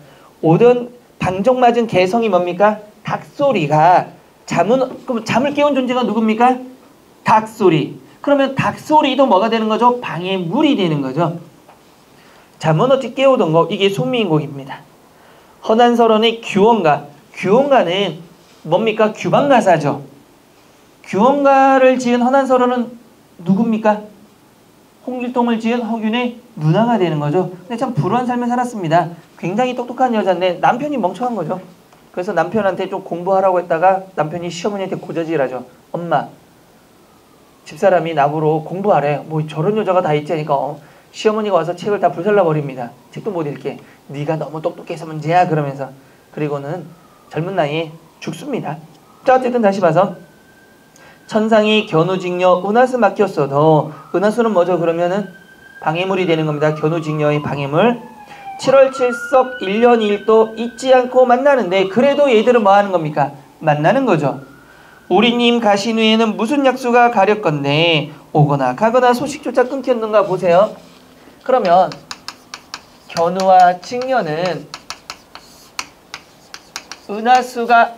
오던 방정 맞은 개성이 뭡니까? 닭소리가 그럼 잠을 깨운 존재가 누굽니까? 닭소리. 그러면 닭소리도 뭐가 되는 거죠? 방해물이 되는 거죠. 잠은 어찌 깨우던 거. 이게 손미인곡입니다. 허난설원의 규원가. 규원가는 뭡니까? 규방가사죠. 규원가를 지은 허난설원은 누굽니까? 홍길동을 지은 허균의 누나가 되는 거죠. 근데 참 불우한 삶을 살았습니다. 굉장히 똑똑한 여자인데 남편이 멍청한 거죠. 그래서 남편한테 좀 공부하라고 했다가 남편이 시어머니한테 고저질하죠. 엄마, 집사람이 나보러 공부하래. 뭐 저런 여자가 다 있지 하니까 시어머니가 와서 책을 다 불살라버립니다. 책도 못 읽게. 네가 너무 똑똑해서 문제야 그러면서. 그리고는 젊은 나이에 죽습니다. 자, 어쨌든 다시 봐서 천상이 견우직녀 은하수 막혔어도 은하수는 뭐죠? 그러면은 방해물이 되는 겁니다. 견우직녀의 방해물. 7월 7석 1년 1도 잊지 않고 만나는데 그래도 얘들은 뭐 하는 겁니까? 만나는 거죠. 우리님 가신 후에는 무슨 약수가 가렸건데 오거나 가거나 소식조차 끊겼는가 보세요. 그러면 견우와 직녀는 은하수가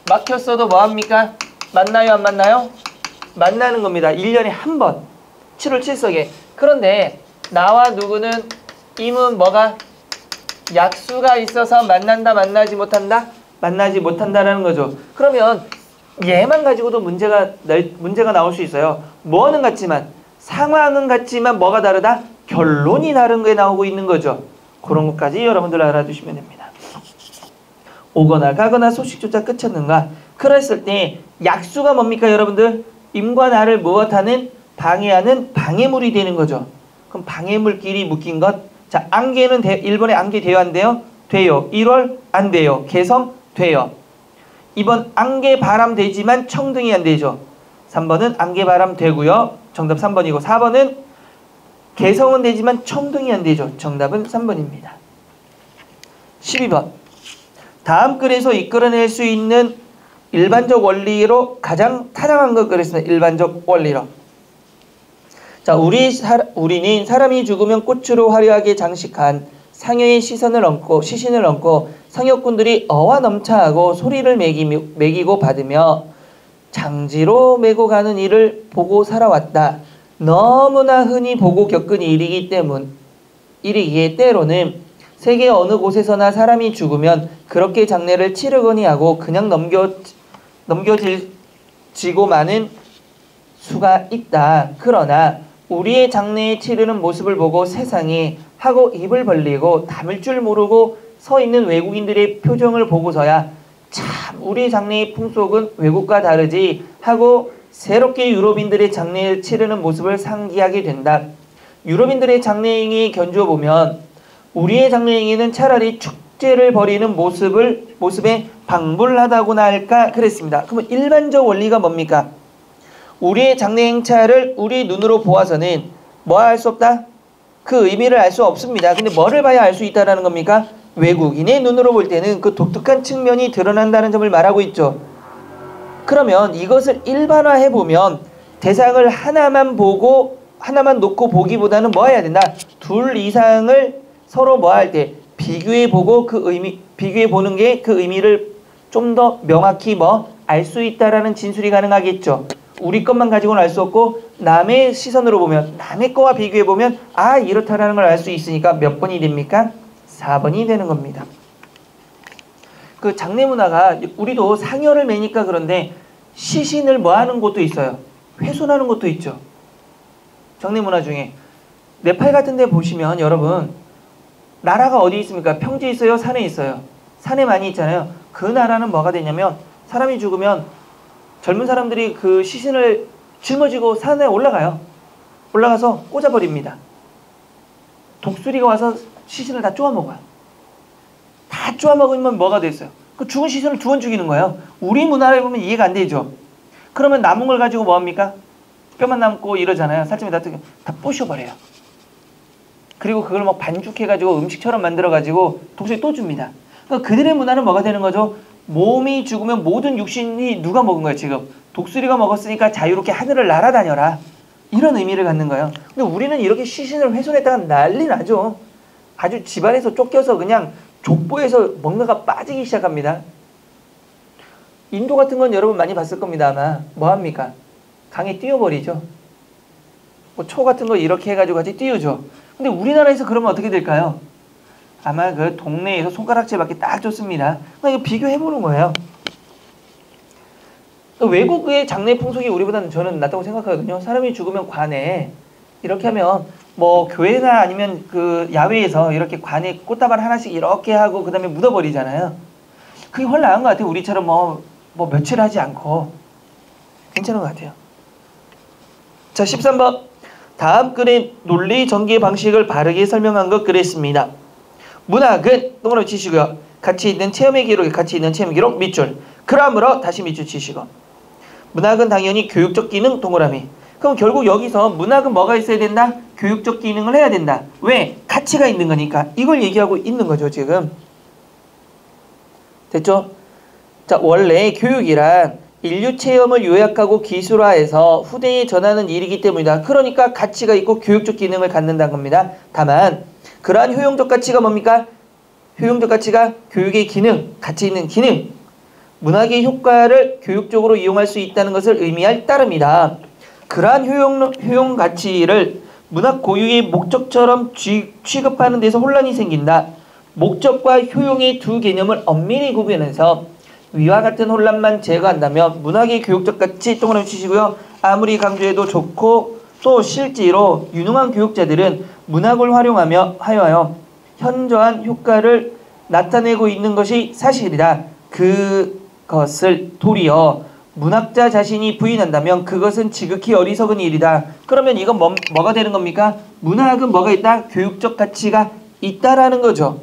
막혔어도 뭐합니까? 만나요 안 만나요? 만나는 겁니다. 1년에 한 번. 7월 7석에. 그런데 나와 누구는 임은 뭐가? 약수가 있어서 만난다 만나지 못한다? 만나지 못한다라는 거죠. 그러면 얘만 가지고도 문제가 나올 수 있어요. 뭐는 같지만 상황은 같지만 뭐가 다르다? 결론이 다른 게 나오고 있는 거죠. 그런 것까지 여러분들 알아두시면 됩니다. 오거나 가거나 소식조차 끝쳤는가? 그랬을 때 약수가 뭡니까 여러분들? 임과 나를 무엇하는? 방해하는 방해물이 되는 거죠. 그럼 방해물끼리 묶인 것. 자, 안개는 1번에 안개 돼요 안 돼요? 돼요. 1월 안 돼요. 개성 돼요. 2번 안개 바람 되지만 청등이 안 되죠. 3번은 안개 바람 되고요. 정답 3번이고 4번은 개성은 되지만 청등이 안 되죠. 정답은 3번입니다. 12번. 다음 글에서 이끌어낼 수 있는 일반적 원리로 가장 타당한 것 그랬습니다. 일반적 원리로. 자, 우리는 사람이 죽으면 꽃으로 화려하게 장식한 상여의 시신을 얹고 상여꾼들이 어와 넘차하고 소리를 매기고 받으며 장지로 메고 가는 일을 보고 살아왔다. 너무나 흔히 보고 겪은 일이기에 때로는 세계 어느 곳에서나 사람이 죽으면 그렇게 장례를 치르거니 하고 그냥 넘겨지고 마는 수가 있다. 그러나 우리의 장래에 치르는 모습을 보고 세상이 하고 입을 벌리고 담을 줄 모르고 서 있는 외국인들의 표정을 보고서야 참 우리의 장래의 풍속은 외국과 다르지 하고 새롭게 유럽인들의 장래를 치르는 모습을 상기하게 된다. 유럽인들의 장래행위에 견주어 보면 우리의 장래행위는 차라리 축제를 벌이는 모습에 방불하다고나 할까 그랬습니다. 그러면 일반적 원리가 뭡니까? 우리의 장래 행차를 우리 눈으로 보아서는 뭐 할 수 없다? 그 의미를 알 수 없습니다. 근데 뭐를 봐야 알 수 있다는 겁니까? 외국인의 눈으로 볼 때는 그 독특한 측면이 드러난다는 점을 말하고 있죠. 그러면 이것을 일반화해보면 대상을 하나만 놓고 보기보다는 뭐 해야 된다? 둘 이상을 서로 뭐 할 때 비교해보고 비교해보는 게 그 의미를 좀 더 명확히 알 수 있다라는 진술이 가능하겠죠. 우리 것만 가지고는 알 수 없고 남의 시선으로 보면 남의 거와 비교해보면 아 이렇다라는 걸 알 수 있으니까 몇 번이 됩니까? 4번이 되는 겁니다. 그 장례 문화가 우리도 상여를 매니까 그런데 시신을 뭐 하는 곳도 있어요. 훼손하는 곳도 있죠. 장례 문화 중에 네팔 같은 데 보시면 여러분 나라가 어디 있습니까? 평지에 있어요? 산에 있어요? 산에 많이 있잖아요. 그 나라는 뭐가 되냐면 사람이 죽으면 젊은 사람들이 그 시신을 짊어지고 산에 올라가요. 올라가서 꽂아버립니다. 독수리가 와서 시신을 다 쪼아먹어요. 다 쪼아먹으면 뭐가 됐어요? 그 죽은 시신을 두 번 죽이는 거예요. 우리 문화를 보면 이해가 안 되죠. 그러면 남은 걸 가지고 뭐합니까? 뼈만 남고 이러잖아요. 살점이 다 부셔버려요. 그리고 그걸 반죽해가지고 음식처럼 만들어가지고 독수리 또 줍니다. 그러니까 그들의 문화는 뭐가 되는 거죠? 몸이 죽으면 모든 육신이 누가 먹은 거예요 지금? 독수리가 먹었으니까 자유롭게 하늘을 날아다녀라. 이런 의미를 갖는 거예요. 근데 우리는 이렇게 시신을 훼손했다가 난리 나죠. 아주 집안에서 쫓겨서 그냥 족보에서 뭔가가 빠지기 시작합니다. 인도 같은 건 여러분 많이 봤을 겁니다. 아마 뭐합니까? 강에 띄워버리죠. 초 같은 거 이렇게 해가지고 같이 띄우죠. 근데 우리나라에서 그러면 어떻게 될까요? 아마 그 동네에서 손가락질밖에 딱 줬습니다. 그러니까 비교해보는 거예요. 외국의 장례 풍속이 우리보다는 저는 낫다고 생각하거든요. 사람이 죽으면 관에 이렇게 하면 교회나 아니면 그 야외에서 이렇게 관에 꽃다발 하나씩 이렇게 하고 그 다음에 묻어버리잖아요. 그게 훨씬 나은 것 같아요. 우리처럼 며칠 하지 않고 괜찮은 것 같아요. 자 13번 다음 글의 논리 전개 방식을 바르게 설명한 것 그랬습니다. 문학은 동그라미 치시고요. 같이 있는 체험의 기록 밑줄. 그러므로 다시 밑줄 치시고. 문학은 당연히 교육적 기능 동그라미. 그럼 결국 여기서 문학은 뭐가 있어야 된다? 교육적 기능을 해야 된다. 왜? 가치가 있는 거니까. 이걸 얘기하고 있는 거죠 지금. 됐죠? 자 원래 교육이란 인류 체험을 요약하고 기술화해서 후대에 전하는 일이기 때문이다. 그러니까 가치가 있고 교육적 기능을 갖는다는 겁니다. 다만 그러한 효용적 가치가 뭡니까? 효용적 가치가 교육의 기능, 가치 있는 기능, 문학의 효과를 교육적으로 이용할 수 있다는 것을 의미할 따름이다. 그러한 효용 가치를 문학 고유의 목적처럼 취급하는 데서 혼란이 생긴다. 목적과 효용의 두 개념을 엄밀히 구분해서 위와 같은 혼란만 제거한다면 문학의 교육적 가치 동그라미 치시고요. 아무리 강조해도 좋고 또 실제로 유능한 교육자들은 문학을 하여하여 현저한 효과를 나타내고 있는 것이 사실이다. 그것을 도리어 문학자 자신이 부인한다면 그것은 지극히 어리석은 일이다. 그러면 이건 뭐가 되는 겁니까? 문학은 뭐가 있다? 교육적 가치가 있다라는 거죠.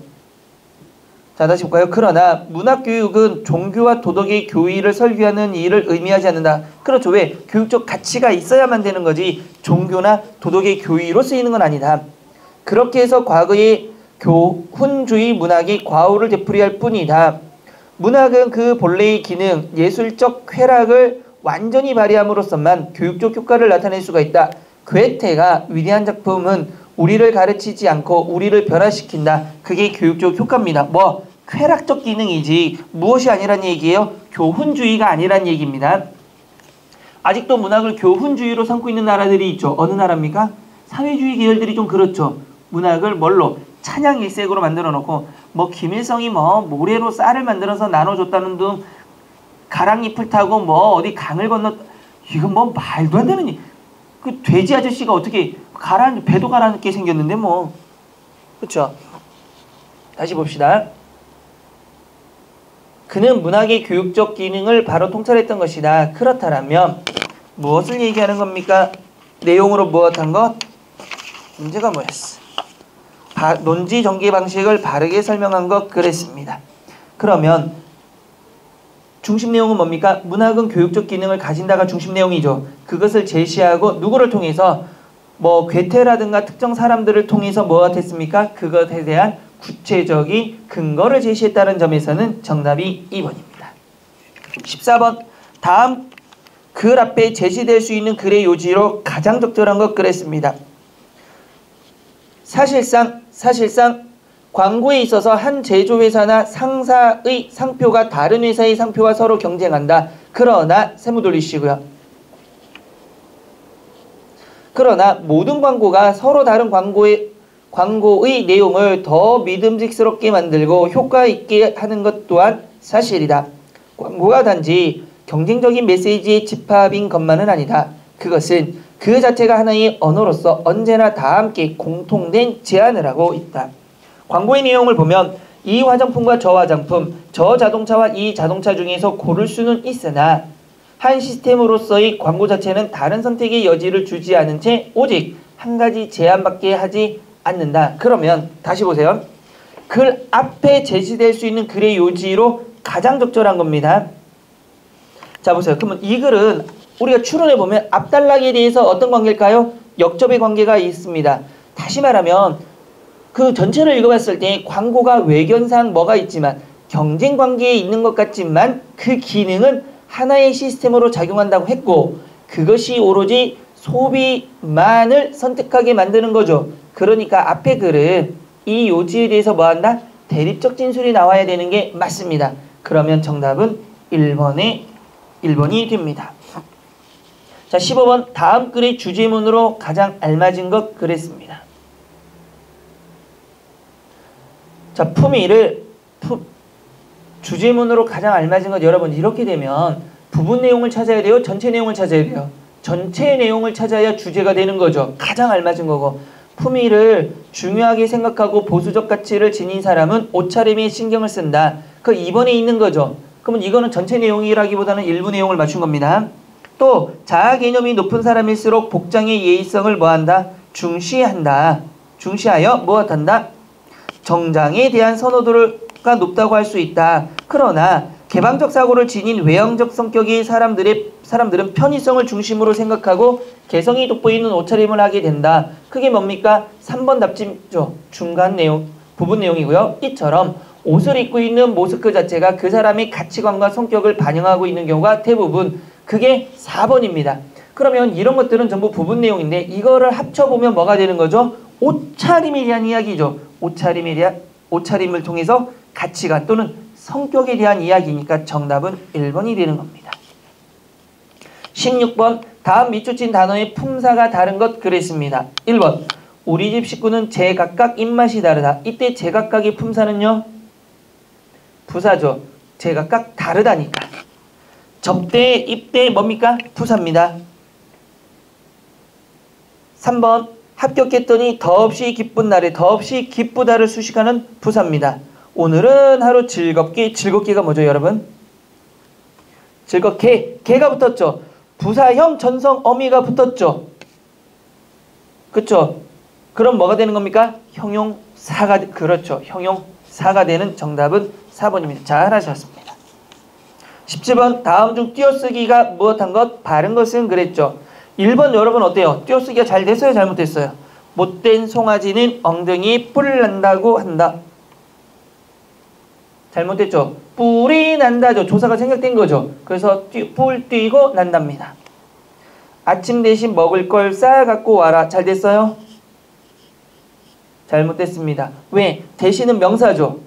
자 다시 볼까요? 그러나 문학교육은 종교와 도덕의 교의를 설교하는 일을 의미하지 않는다. 그렇죠. 왜? 교육적 가치가 있어야만 되는 거지 종교나 도덕의 교의로 쓰이는 건 아니다. 그렇게 해서 과거의 교훈주의 문학이 과오를 되풀이할 뿐이다. 문학은 그 본래의 기능, 예술적 쾌락을 완전히 발휘함으로써만 교육적 효과를 나타낼 수가 있다. 괴테가 위대한 작품은 우리를 가르치지 않고 우리를 변화시킨다. 그게 교육적 효과입니다. 쾌락적 기능이지 무엇이 아니란 얘기예요? 교훈주의가 아니란 얘기입니다. 아직도 문학을 교훈주의로 삼고 있는 나라들이 있죠. 어느 나라입니까? 사회주의 계열들이 좀 그렇죠. 문학을 뭘로? 찬양 일색으로 만들어 놓고 김일성이 모래로 쌀을 만들어서 나눠줬다는 등 가랑잎을 타고 뭐 어디 강을 건너 이건 뭐 말도 안 되는 그 돼지 아저씨가 어떻게 배도 가라앉게 생겼는데 뭐 그렇죠? 다시 봅시다. 그는 문학의 교육적 기능을 바로 통찰했던 것이다. 그렇다면 무엇을 얘기하는 겁니까? 내용으로 무엇한 것? 문제가 뭐였어? 논지 전개 방식을 바르게 설명한 것 그랬습니다. 그러면 중심 내용은 뭡니까? 문학은 교육적 기능을 가진다가 중심 내용이죠. 그것을 제시하고 누구를 통해서 뭐 괴테라든가 특정 사람들을 통해서 뭐가 됐습니까? 그것에 대한 구체적인 근거를 제시했다는 점에서는 정답이 2번입니다. 14번 다음 글 앞에 제시될 수 있는 글의 요지로 가장 적절한 것 그랬습니다. 사실상 광고에 있어서 한 제조회사나 상사의 상표가 다른 회사의 상표와 서로 경쟁한다. 그러나 세무 돌리시고요. 그러나 모든 광고가 서로 다른 광고의 내용을 더 믿음직스럽게 만들고 효과 있게 하는 것 또한 사실이다. 광고가 단지 경쟁적인 메시지의 집합인 것만은 아니다. 그것은 그 자체가 하나의 언어로서 언제나 다 함께 공통된 제안을 하고 있다. 광고의 내용을 보면 이 화장품과 저 화장품, 저 자동차와 이 자동차 중에서 고를 수는 있으나 한 시스템으로서의 광고 자체는 다른 선택의 여지를 주지 않은 채 오직 한 가지 제안밖에 하지 않는다. 그러면 다시 보세요. 글 앞에 제시될 수 있는 글의 요지로 가장 적절한 겁니다. 자 보세요. 그러면 이 글은 우리가 추론해보면 앞단락에 대해서 어떤 관계일까요? 역접의 관계가 있습니다. 다시 말하면 그 전체를 읽어봤을 때 광고가 외견상 뭐가 있지만 경쟁 관계에 있는 것 같지만 그 기능은 하나의 시스템으로 작용한다고 했고 그것이 오로지 소비만을 선택하게 만드는 거죠. 그러니까 앞에 글은 이 요지에 대해서 뭐한다? 대립적 진술이 나와야 되는 게 맞습니다. 그러면 정답은 1번이 됩니다. 자 15번 다음 글의 주제문으로 가장 알맞은 것 그랬습니다. 자 품위를 주제문으로 가장 알맞은 것 여러분 이렇게 되면 부분 내용을 찾아야 돼요? 전체 내용을 찾아야 돼요? 전체 내용을 찾아야 주제가 되는 거죠. 가장 알맞은 거고 품위를 중요하게 생각하고 보수적 가치를 지닌 사람은 옷차림에 신경을 쓴다. 그 2번에 있는 거죠. 그러면 이거는 전체 내용이라기보다는 일부 내용을 맞춘 겁니다. 또 자아 개념이 높은 사람일수록 복장의 예의성을 뭐한다? 중시한다. 중시하여 무엇한다? 정장에 대한 선호도가 높다고 할 수 있다. 그러나 개방적 사고를 지닌 외형적 성격의 사람들은 편의성을 중심으로 생각하고 개성이 돋보이는 옷차림을 하게 된다. 그게 뭡니까? 3번 답지죠. 중간 내용, 부분 내용이고요. 이처럼 옷을 입고 있는 모습 그 자체가 그 사람의 가치관과 성격을 반영하고 있는 경우가 대부분 그게 4번입니다. 그러면 이런 것들은 전부 부분 내용인데 이거를 합쳐보면 뭐가 되는 거죠? 옷차림에 대한 이야기죠. 옷차림을 통해서 가치관 또는 성격에 대한 이야기니까 정답은 1번이 되는 겁니다. 16번 다음 밑줄친 단어의 품사가 다른 것 그랬습니다. 1번 우리 집 식구는 제각각 입맛이 다르다. 이때 제각각의 품사는요? 부사죠. 제각각 다르다니까. 접대, 입대 뭡니까? 부사입니다. 3번 합격했더니 더없이 기쁜 날에 더없이 기쁘다를 수식하는 부사입니다. 오늘은 하루 즐겁게가 뭐죠 여러분? 즐겁게, 개가 붙었죠. 부사형 전성 어미가 붙었죠. 그쵸? 그럼 뭐가 되는 겁니까? 형용사가, 그렇죠. 형용사가 되는 정답은 4번입니다. 잘하셨습니다. 17번 다음 중 띄어쓰기가 무엇한 것? 바른 것은 그랬죠. 1번 여러분 어때요? 띄어쓰기가 잘 됐어요? 잘못됐어요? 못된 송아지는 엉덩이에 뿔 난다고 한다. 잘못됐죠? 뿔이 난다죠. 조사가 생략된 거죠. 그래서 뿔 띄고 난답니다. 아침 대신 먹을 걸 싸 갖고 와라. 잘 됐어요? 잘못됐습니다. 왜? 대신은 명사죠.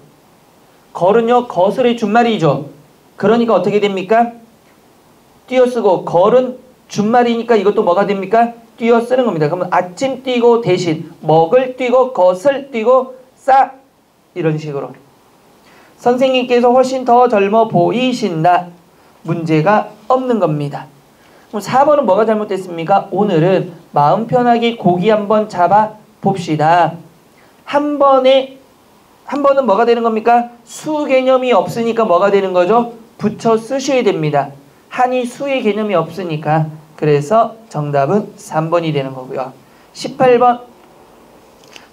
걸은요 거슬의 준말이죠. 그러니까 어떻게 됩니까? 띄어쓰고 걸은 준말이니까 이것도 뭐가 됩니까? 띄어쓰는 겁니다. 그러면 아침 띄고 대신 먹을 띄고 것을 띄고 싸 이런 식으로. 선생님께서 훨씬 더 젊어 보이신다. 문제가 없는 겁니다. 그럼 4번은 뭐가 잘못됐습니까? 오늘은 마음 편하게 고기 한번 잡아 봅시다. 한 번은 뭐가 되는 겁니까? 수 개념이 없으니까 뭐가 되는 거죠? 붙여 쓰셔야 됩니다. 한이 수의 개념이 없으니까. 그래서 정답은 3번이 되는 거고요. 18번.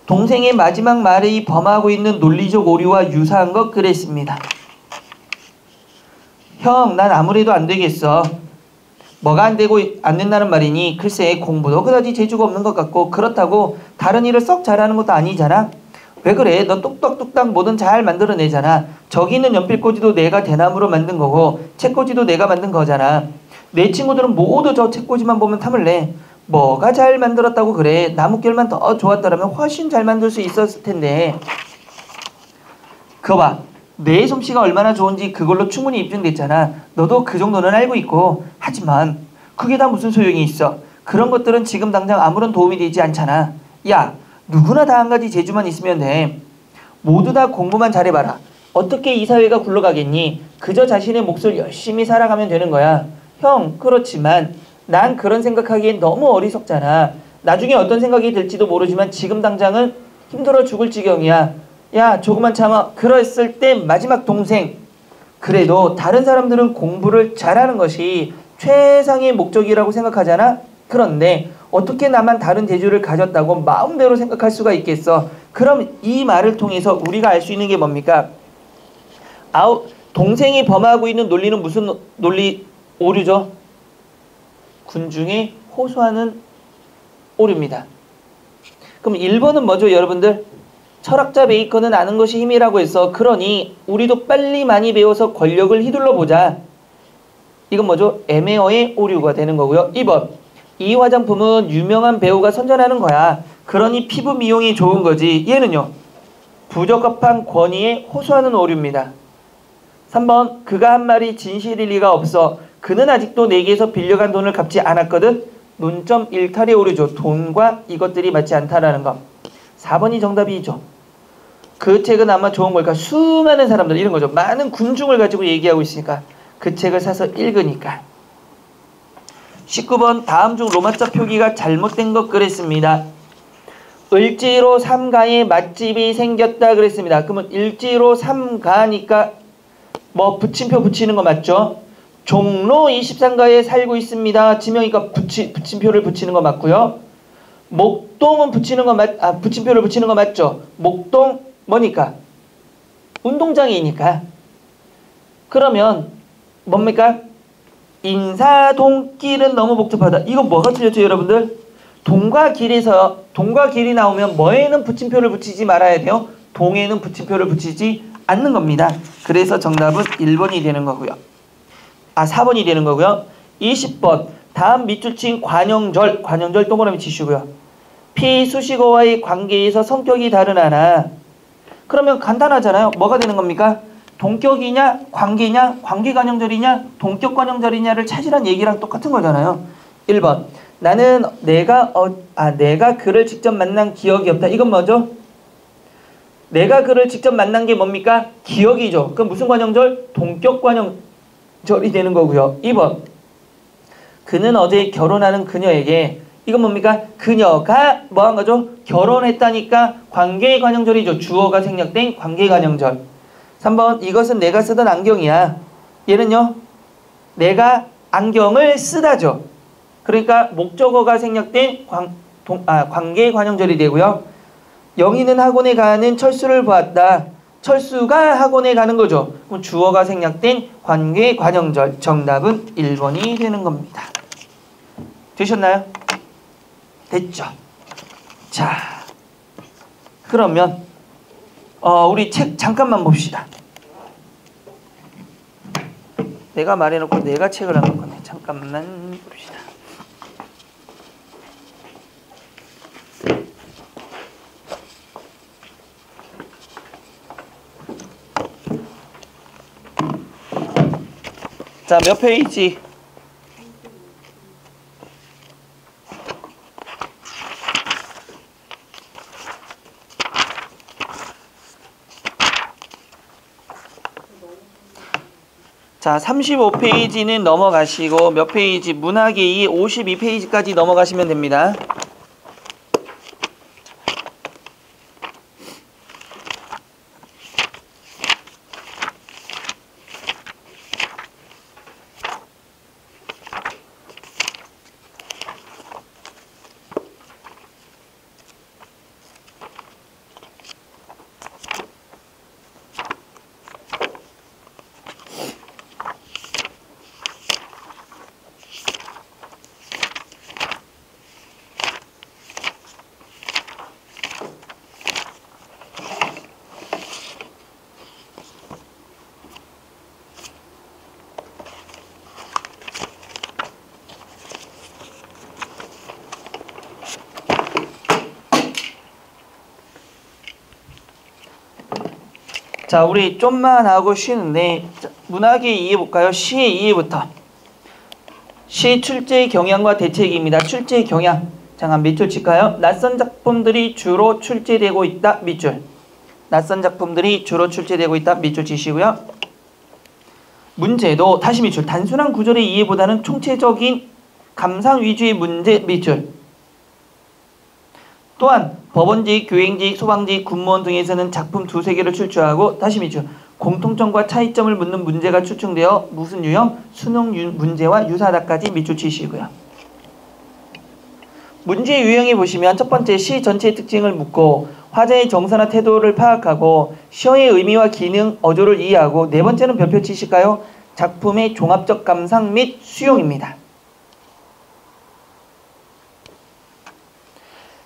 동생의 마지막 말이 범하고 있는 논리적 오류와 유사한 것 그랬습니다. 형, 난 아무래도 안 되겠어. 뭐가 안 되고 안 된다는 말이니? 글쎄, 공부도 그다지 재주가 없는 것 같고 그렇다고 다른 일을 썩 잘하는 것도 아니잖아. 왜 그래? 너 뚝딱뚝딱 뭐든 잘 만들어내잖아. 저기 있는 연필꽂이도 내가 대나무로 만든 거고 책꽂이도 내가 만든 거잖아. 내 친구들은 모두 저 책꽂이만 보면 탐을 내. 뭐가 잘 만들었다고 그래? 나뭇결만 더 좋았더라면 훨씬 잘 만들 수 있었을 텐데. 그거 봐. 내 솜씨가 얼마나 좋은지 그걸로 충분히 입증됐잖아. 너도 그 정도는 알고 있고. 하지만 그게 다 무슨 소용이 있어. 그런 것들은 지금 당장 아무런 도움이 되지 않잖아. 야, 누구나 다 한 가지 재주만 있으면 돼. 모두 다 공부만 잘해봐라. 어떻게 이 사회가 굴러가겠니? 그저 자신의 몫을 열심히 살아가면 되는 거야. 형, 그렇지만 난 그런 생각하기엔 너무 어리석잖아. 나중에 어떤 생각이 들지도 모르지만 지금 당장은 힘들어 죽을 지경이야. 야, 조금만 참아. 그랬을 때 마지막 동생. 그래도 다른 사람들은 공부를 잘하는 것이 최상의 목적이라고 생각하잖아. 그런데 어떻게 나만 다른 재주를 가졌다고 마음대로 생각할 수가 있겠어. 그럼 이 말을 통해서 우리가 알 수 있는 게 뭡니까? 동생이 범하고 있는 논리는 무슨 논리 오류죠? 군중에 호소하는 오류입니다. 그럼 1번은 뭐죠, 여러분들? 철학자 베이컨은 아는 것이 힘이라고 해서 그러니 우리도 빨리 많이 배워서 권력을 휘둘러 보자. 이건 뭐죠? 애매어의 오류가 되는 거고요. 2번. 이 화장품은 유명한 배우가 선전하는 거야. 그러니 피부 미용이 좋은 거지. 얘는요. 부적합한 권위에 호소하는 오류입니다. 3번. 그가 한 말이 진실일 리가 없어. 그는 아직도 내게서 빌려간 돈을 갚지 않았거든. 논점 일탈의 오류죠. 돈과 이것들이 맞지 않다라는 것. 4번이 정답이죠. 그 책은 아마 좋은 걸까? 수많은 사람들 이런 거죠. 많은 군중을 가지고 얘기하고 있으니까 그 책을 사서 읽으니까. 19번 다음 중 로마자 표기가 잘못된 것 그랬습니다. 을지로 삼가에 맛집이 생겼다 그랬습니다. 그러면 을지로 삼가니까 뭐 붙임표 붙이는 거 맞죠? 종로 23가에 살고 있습니다. 지명이니까 붙임표를 붙이는 거 맞고요. 목동은 붙임표를 붙이는 거 맞죠? 목동 뭐니까? 운동장이니까. 그러면 뭡니까? 인사동길은 너무 복잡하다. 이거 뭐가 틀렸죠, 여러분들? 동과 길이 나오면 뭐에는 붙임표를 붙이지 말아야 돼요? 동에는 붙임표를 붙이지 않는 겁니다. 그래서 정답은 1번이 되는 거고요. 4번이 되는 거고요. 20번 다음 밑줄 친 관용절 동그라미 치시고요. 피수식어와의 관계에서 성격이 다르나 그러면 간단하잖아요. 뭐가 되는 겁니까? 동격이냐 관계냐 관계관용절이냐 동격관용절이냐를 찾으란 얘기랑 똑같은 거잖아요. 1번 나는 내가 그를 직접 만난 기억이 없다. 이건 뭐죠? 내가 그를 직접 만난 게 뭡니까? 기억이죠. 그럼 무슨 관용절? 동격관용절이 되는 거고요. 2번 그는 어제 결혼하는 그녀에게 이건 뭡니까? 그녀가 뭐한 거죠? 결혼했다니까 관계관용절이죠. 주어가 생략된 관계관용절. 3번 이것은 내가 쓰던 안경이야. 얘는요. 내가 안경을 쓰다죠. 그러니까 목적어가 생략된 관계관용절이 되고요. 영희는 학원에 가는 철수를 보았다. 철수가 학원에 가는 거죠. 그럼 주어가 생략된 관계관용절. 정답은 1번이 되는 겁니다. 되셨나요? 됐죠? 자, 그러면 우리 책 잠깐만 봅시다. 내가 말해놓고 내가 책을 안 갖고 왔네. 잠깐만 봅시다. 자, 몇 페이지? 자, 35페이지는 넘어가시고 몇 페이지? 문학의 2 52페이지까지 넘어가시면 됩니다. 자, 우리 좀만 하고 쉬는데 문학의 2에 볼까요? 시의 2에부터. 시 출제 경향과 대책입니다. 출제 경향. 잠깐 밑줄 칠까요? 낯선 작품들이 주로 출제되고 있다. 밑줄. 낯선 작품들이 주로 출제되고 있다. 밑줄 치시고요. 문제도 다시 밑줄. 단순한 구절의 이해보다는 총체적인 감상 위주의 문제. 밑줄. 또한 법원직, 교행직, 소방직, 군무원 등에서는 작품 두세 개를 출제하고 다시 밑줄. 공통점과 차이점을 묻는 문제가 추측되어 무슨 유형? 수능 문제와 유사하다까지 밑줄 치시고요. 문제 유형에 보시면 첫 번째 시 전체의 특징을 묻고 화자의 정서나 태도를 파악하고 시어의 의미와 기능, 어조를 이해하고 네 번째는 별표 치실까요? 작품의 종합적 감상 및 수용입니다.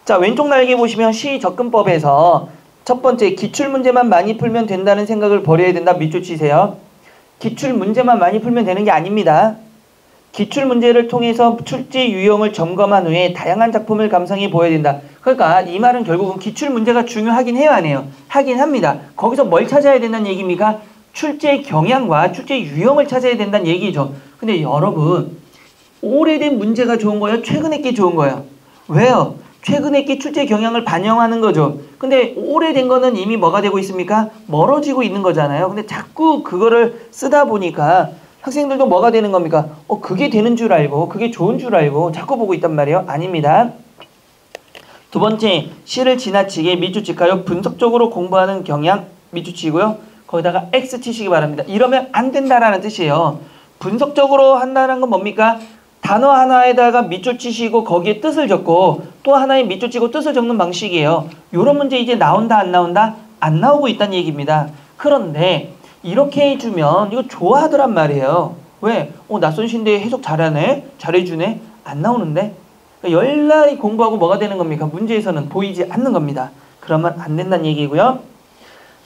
자, 왼쪽 날개 보시면 시 접근법에서 첫 번째 기출문제만 많이 풀면 된다는 생각을 버려야 된다. 밑줄 치세요. 기출문제만 많이 풀면 되는 게 아닙니다. 기출문제를 통해서 출제 유형을 점검한 후에 다양한 작품을 감상해 보여야 된다. 그러니까 이 말은 결국은 기출문제가 중요하긴 해요, 안 해요? 하긴 합니다. 거기서 뭘 찾아야 된다는 얘기입니까? 출제 경향과 출제 유형을 찾아야 된다는 얘기죠. 근데 여러분, 오래된 문제가 좋은 거예요? 최근에 게 좋은 거예요? 왜요? 최근에 게 출제 경향을 반영하는 거죠. 근데 오래된 거는 이미 뭐가 되고 있습니까? 멀어지고 있는 거잖아요. 근데 자꾸 그거를 쓰다 보니까 학생들도 뭐가 되는 겁니까? 그게 되는 줄 알고 그게 좋은 줄 알고 자꾸 보고 있단 말이에요. 아닙니다. 두 번째, 시를 지나치게 밑줄 칠까요? 분석적으로 공부하는 경향 밑줄 치고요. 거기다가 X 치시기 바랍니다. 이러면 안 된다라는 뜻이에요. 분석적으로 한다는 건 뭡니까? 단어 하나에다가 밑줄 치시고 거기에 뜻을 적고 또 하나에 밑줄 치고 뜻을 적는 방식이에요. 이런 문제 이제 나온다 안 나온다? 안 나오고 있다는 얘기입니다. 그런데 이렇게 해주면 이거 좋아하더란 말이에요. 왜? 낯선 시인데 해석 잘하네? 잘해주네? 안 나오는데? 그러니까 열날이 공부하고 뭐가 되는 겁니까? 문제에서는 보이지 않는 겁니다. 그러면 안 된다는 얘기고요.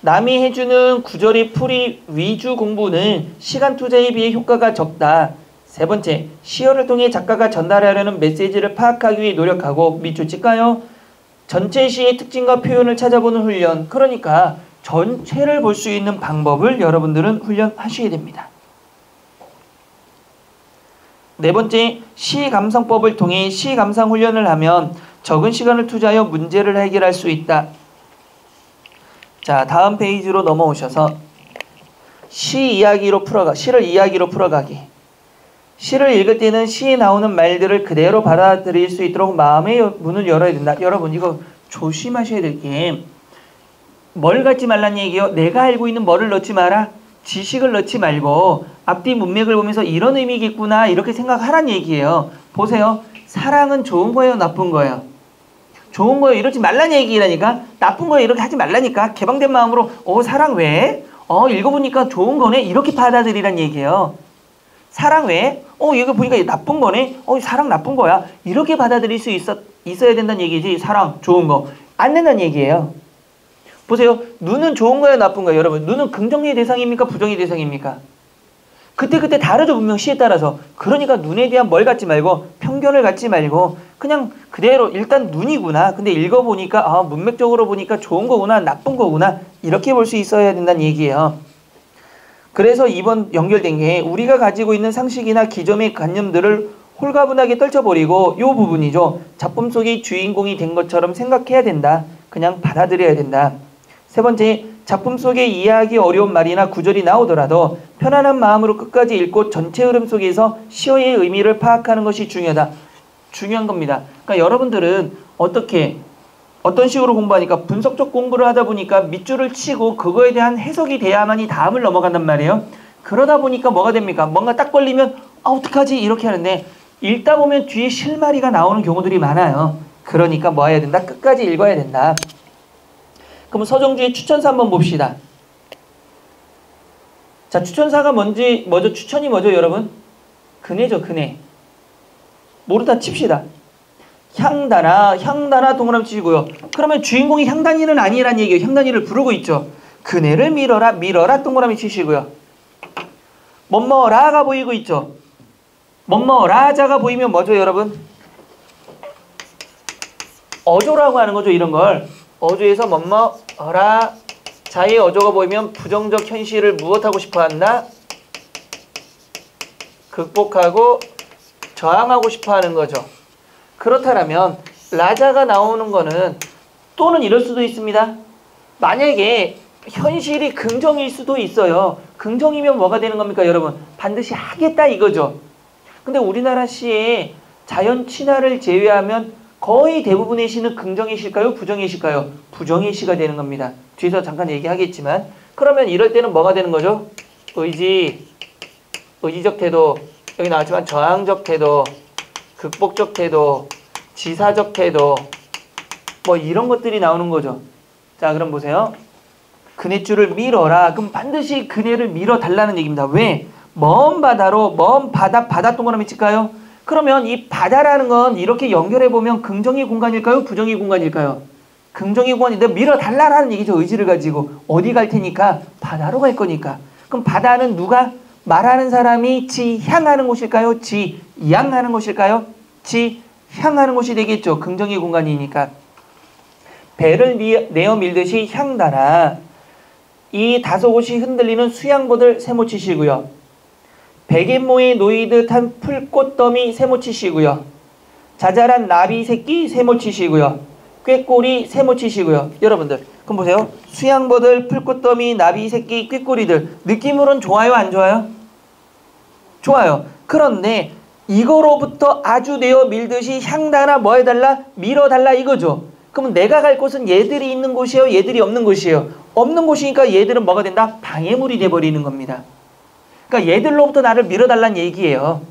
남이 해주는 구절의 풀이 위주 공부는 시간 투자에 비해 효과가 적다. 세 번째, 시어를 통해 작가가 전달하려는 메시지를 파악하기 위해 노력하고 밑줄 칠까요? 전체 시의 특징과 표현을 찾아보는 훈련. 그러니까 전체를 볼 수 있는 방법을 여러분들은 훈련하셔야 됩니다. 네 번째, 시 감상법을 통해 시 감상 훈련을 하면 적은 시간을 투자하여 문제를 해결할 수 있다. 자, 다음 페이지로 넘어오셔서 시를 이야기로 풀어가기. 시를 읽을 때는 시에 나오는 말들을 그대로 받아들일 수 있도록 마음의 문을 열어야 된다. 여러분, 이거 조심하셔야 될 게 뭘 갖지 말란 얘기요? 내가 알고 있는 뭐를 넣지 마라? 지식을 넣지 말고 앞뒤 문맥을 보면서 이런 의미겠구나 이렇게 생각하란 얘기예요. 보세요. 사랑은 좋은 거예요? 나쁜 거예요? 좋은 거예요. 이러지 말란 얘기라니까. 나쁜 거예요. 이렇게 하지 말라니까. 개방된 마음으로 사랑 왜? 읽어보니까 좋은 거네. 이렇게 받아들이란 얘기예요. 사랑 왜? 이거 보니까 나쁜 거네. 사랑 나쁜 거야. 이렇게 받아들일 수 있어야 된다는 얘기지. 사랑 좋은 거. 안 된다는 얘기예요. 보세요. 눈은 좋은 거예요? 나쁜 거예요? 여러분, 눈은 긍정의 대상입니까? 부정의 대상입니까? 그때 다르죠. 분명 시에 따라서. 그러니까 눈에 대한 뭘 갖지 말고 편견을 갖지 말고 그냥 그대로 일단 눈이구나. 근데 읽어보니까 문맥적으로 보니까 좋은 거구나. 나쁜 거구나. 이렇게 볼 수 있어야 된다는 얘기예요. 그래서 이번 연결된 게 우리가 가지고 있는 상식이나 기존의 관념들을 홀가분하게 떨쳐버리고 이 부분이죠. 작품 속의 주인공이 된 것처럼 생각해야 된다. 그냥 받아들여야 된다. 세 번째, 작품 속에 이해하기 어려운 말이나 구절이 나오더라도 편안한 마음으로 끝까지 읽고 전체 흐름 속에서 시어의 의미를 파악하는 것이 중요하다. 중요한 겁니다. 그러니까 여러분들은 어떤 식으로 공부하니까 분석적 공부를 하다 보니까 밑줄을 치고 그거에 대한 해석이 돼야만이 다음을 넘어간단 말이에요. 그러다 보니까 뭐가 됩니까? 뭔가 딱 걸리면 어떡하지? 이렇게 하는데 읽다 보면 뒤에 실마리가 나오는 경우들이 많아요. 그러니까 뭐 해야 된다? 끝까지 읽어야 된다. 그럼 서정주의 추천사 한번 봅시다. 자, 추천사가 뭐죠? 추천이 뭐죠, 여러분? 근해죠, 근해. 모르다 칩시다. 향단아 동그라미 치시고요. 그러면 주인공이 향단이는 아니란 얘기예요. 향단이를 부르고 있죠. 그네를 밀어라 동그라미 치시고요. 뭐뭐라가 보이고 있죠. 뭐뭐라자가 보이면 뭐죠, 여러분? 어조라고 하는 거죠, 이런 걸. 어조에서 뭐뭐라 자의 어조가 보이면 부정적 현실을 무엇하고 싶어 한다? 극복하고 저항하고 싶어 하는 거죠. 그렇다면 라자가 나오는 거는 또는 이럴 수도 있습니다. 만약에 현실이 긍정일 수도 있어요. 긍정이면 뭐가 되는 겁니까, 여러분? 반드시 하겠다 이거죠. 근데 우리나라 시에 자연 친화를 제외하면 거의 대부분의 시는 긍정의 시일까요? 부정의 시일까요? 부정의 시가 되는 겁니다. 뒤에서 잠깐 얘기하겠지만 그러면 이럴 때는 뭐가 되는 거죠? 의지적 태도, 여기 나왔지만 저항적 태도, 극복적 태도, 지사적 태도, 뭐 이런 것들이 나오는 거죠. 자, 그럼 보세요. 그네줄을 밀어라. 그럼 반드시 그네를 밀어달라는 얘기입니다. 왜? 먼 바다 동그라미 칠까요? 그러면 이 바다라는 건 이렇게 연결해보면 긍정의 공간일까요? 부정의 공간일까요? 긍정의 공간인데 밀어달라는 얘기죠. 의지를 가지고. 어디 갈 테니까? 바다로 갈 거니까. 그럼 바다는 누가? 말하는 사람이 지향하는 곳일까요? 지양하는 곳일까요? 지향하는 곳이 되겠죠. 긍정의 공간이니까. 배를 내어 밀듯이 향단아. 이 다소곳이 흔들리는 수양보들 세모치시고요. 베갯모에 놓이듯 한 풀꽃더미 세모치시고요. 자잘한 나비 새끼 세모치시고요. 꾀꼬리 세모치시고요. 여러분들 그럼 보세요. 수양보들, 풀꽃더미, 나비 새끼, 꾀꼬리들 느낌으로는 좋아요, 안 좋아요? 좋아요. 그런데 이거로부터 아주 내어 밀듯이 향단아 뭐 해달라? 밀어달라 이거죠. 그러면 내가 갈 곳은 얘들이 있는 곳이에요? 얘들이 없는 곳이에요? 없는 곳이니까 얘들은 뭐가 된다? 방해물이 돼버리는 겁니다. 그러니까 얘들로부터 나를 밀어달라는 얘기예요.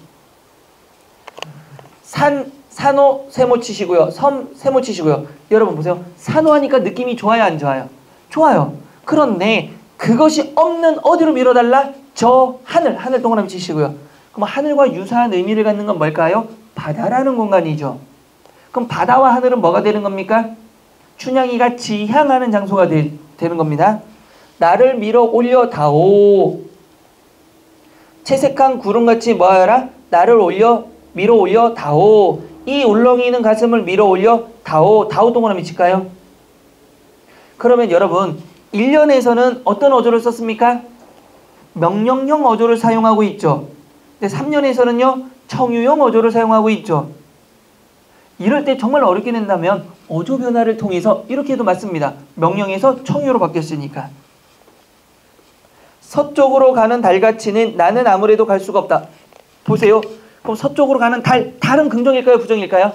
산호 세모치시고요. 섬 세모치시고요. 여러분 보세요. 산호 하니까 느낌이 좋아요, 안 좋아요? 좋아요. 그런데 그것이 없는 어디로 밀어달라? 저 하늘 동그라미 치시고요. 그럼 하늘과 유사한 의미를 갖는 건 뭘까요? 바다라는 공간이죠. 그럼 바다와 하늘은 뭐가 되는 겁니까? 춘향이가 지향하는 장소가 되는 겁니다. 나를 밀어 올려다오. 채색한 구름같이 뭐하여라? 나를 밀어 올려다오. 이 울렁이는 가슴을 밀어 올려다오. 다오 동그라미 칠까요? 그러면 여러분 1년에서는 어떤 어조를 썼습니까? 명령형 어조를 사용하고 있죠. 근데 3년에서는요 청유형 어조를 사용하고 있죠. 이럴 때 정말 어렵게 된다면 어조 변화를 통해서 이렇게 해도 맞습니다. 명령에서 청유로 바뀌었으니까. 서쪽으로 가는 달같이는 나는 아무래도 갈 수가 없다. 보세요. 그럼 서쪽으로 가는 달은 긍정일까요? 부정일까요?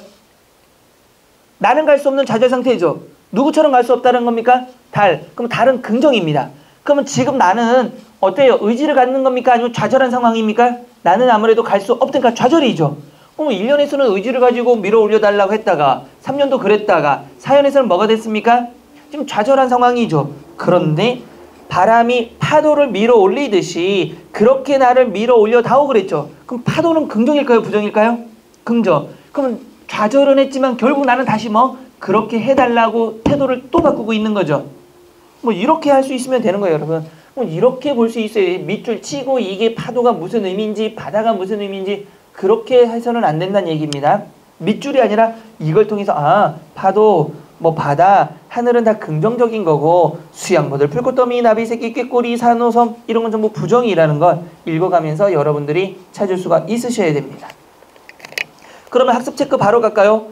나는 갈 수 없는 좌절 상태죠. 누구처럼 갈 수 없다는 겁니까? 달. 그럼 달은 긍정입니다. 그러면 지금 나는 어때요? 의지를 갖는 겁니까? 아니면 좌절한 상황입니까? 나는 아무래도 갈 수 없으니까 좌절이죠. 그럼 1년에서는 의지를 가지고 밀어 올려달라고 했다가 3년도 그랬다가 4년에서는 뭐가 됐습니까? 지금 좌절한 상황이죠. 그런데 바람이 파도를 밀어 올리듯이 그렇게 나를 밀어 올려다오 그랬죠. 그럼 파도는 긍정일까요? 부정일까요? 긍정. 그럼 좌절은 했지만 결국 나는 다시 그렇게 해달라고 태도를 또 바꾸고 있는 거죠. 이렇게 할 수 있으면 되는 거예요, 여러분. 이렇게 볼 수 있어요. 밑줄 치고 이게 파도가 무슨 의미인지 바다가 무슨 의미인지 그렇게 해서는 안 된다는 얘기입니다. 밑줄이 아니라 이걸 통해서 파도, 바다, 하늘은 다 긍정적인 거고 수양보들, 풀꽃더미, 나비새끼, 꾀꼬리, 산호, 섬 이런 건 전부 부정이라는 걸 읽어가면서 여러분들이 찾을 수가 있으셔야 됩니다. 그러면 학습 체크 바로 갈까요?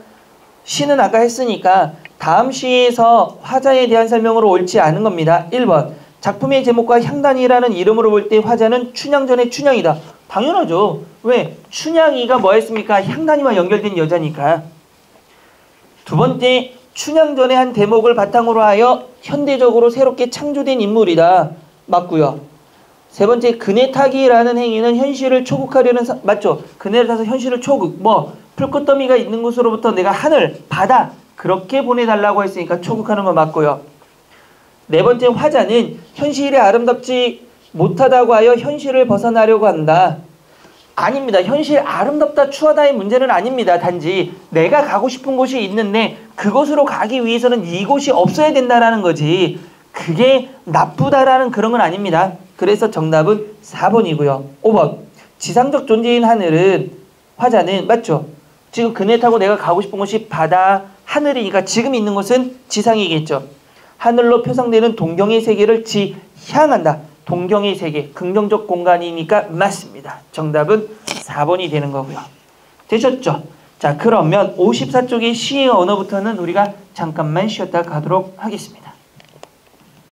시는 아까 했으니까 다음 시에서 화자에 대한 설명으로 옳지 않은 겁니다. 1번 작품의 제목과 향단이라는 이름으로 볼 때 화자는 춘향전의 춘향이다. 당연하죠. 왜? 춘향이가 뭐 했습니까? 향단이와 연결된 여자니까. 두 번째, 춘향전의 한 대목을 바탕으로 하여 현대적으로 새롭게 창조된 인물이다. 맞고요. 세 번째, 그네 타기라는 행위는 현실을 초국하려는 맞죠? 그네를 타서 현실을 초국, 뭐 풀꽃더미가 있는 곳으로부터 내가 하늘, 바다 그렇게 보내달라고 했으니까 초국하는 거 맞고요. 네 번째, 화자는 현실이 아름답지 못하다고 하여 현실을 벗어나려고 한다. 아닙니다. 현실 아름답다 추하다의 문제는 아닙니다. 단지 내가 가고 싶은 곳이 있는데 그곳으로 가기 위해서는 이곳이 없어야 된다라는 거지. 그게 나쁘다라는 그런 건 아닙니다. 그래서 정답은 4번이고요. 5번. 지상적 존재인 하늘은 화자는 맞죠? 지금 그네 타고 내가 가고 싶은 곳이 바다, 하늘이니까 지금 있는 곳은 지상이겠죠. 하늘로 표상되는 동경의 세계를 지향한다. 동경의 세계, 긍정적 공간이니까 맞습니다. 정답은 4번이 되는 거고요. 되셨죠? 자, 그러면 54쪽의 시의 언어부터는 우리가 잠깐만 쉬었다 가도록 하겠습니다.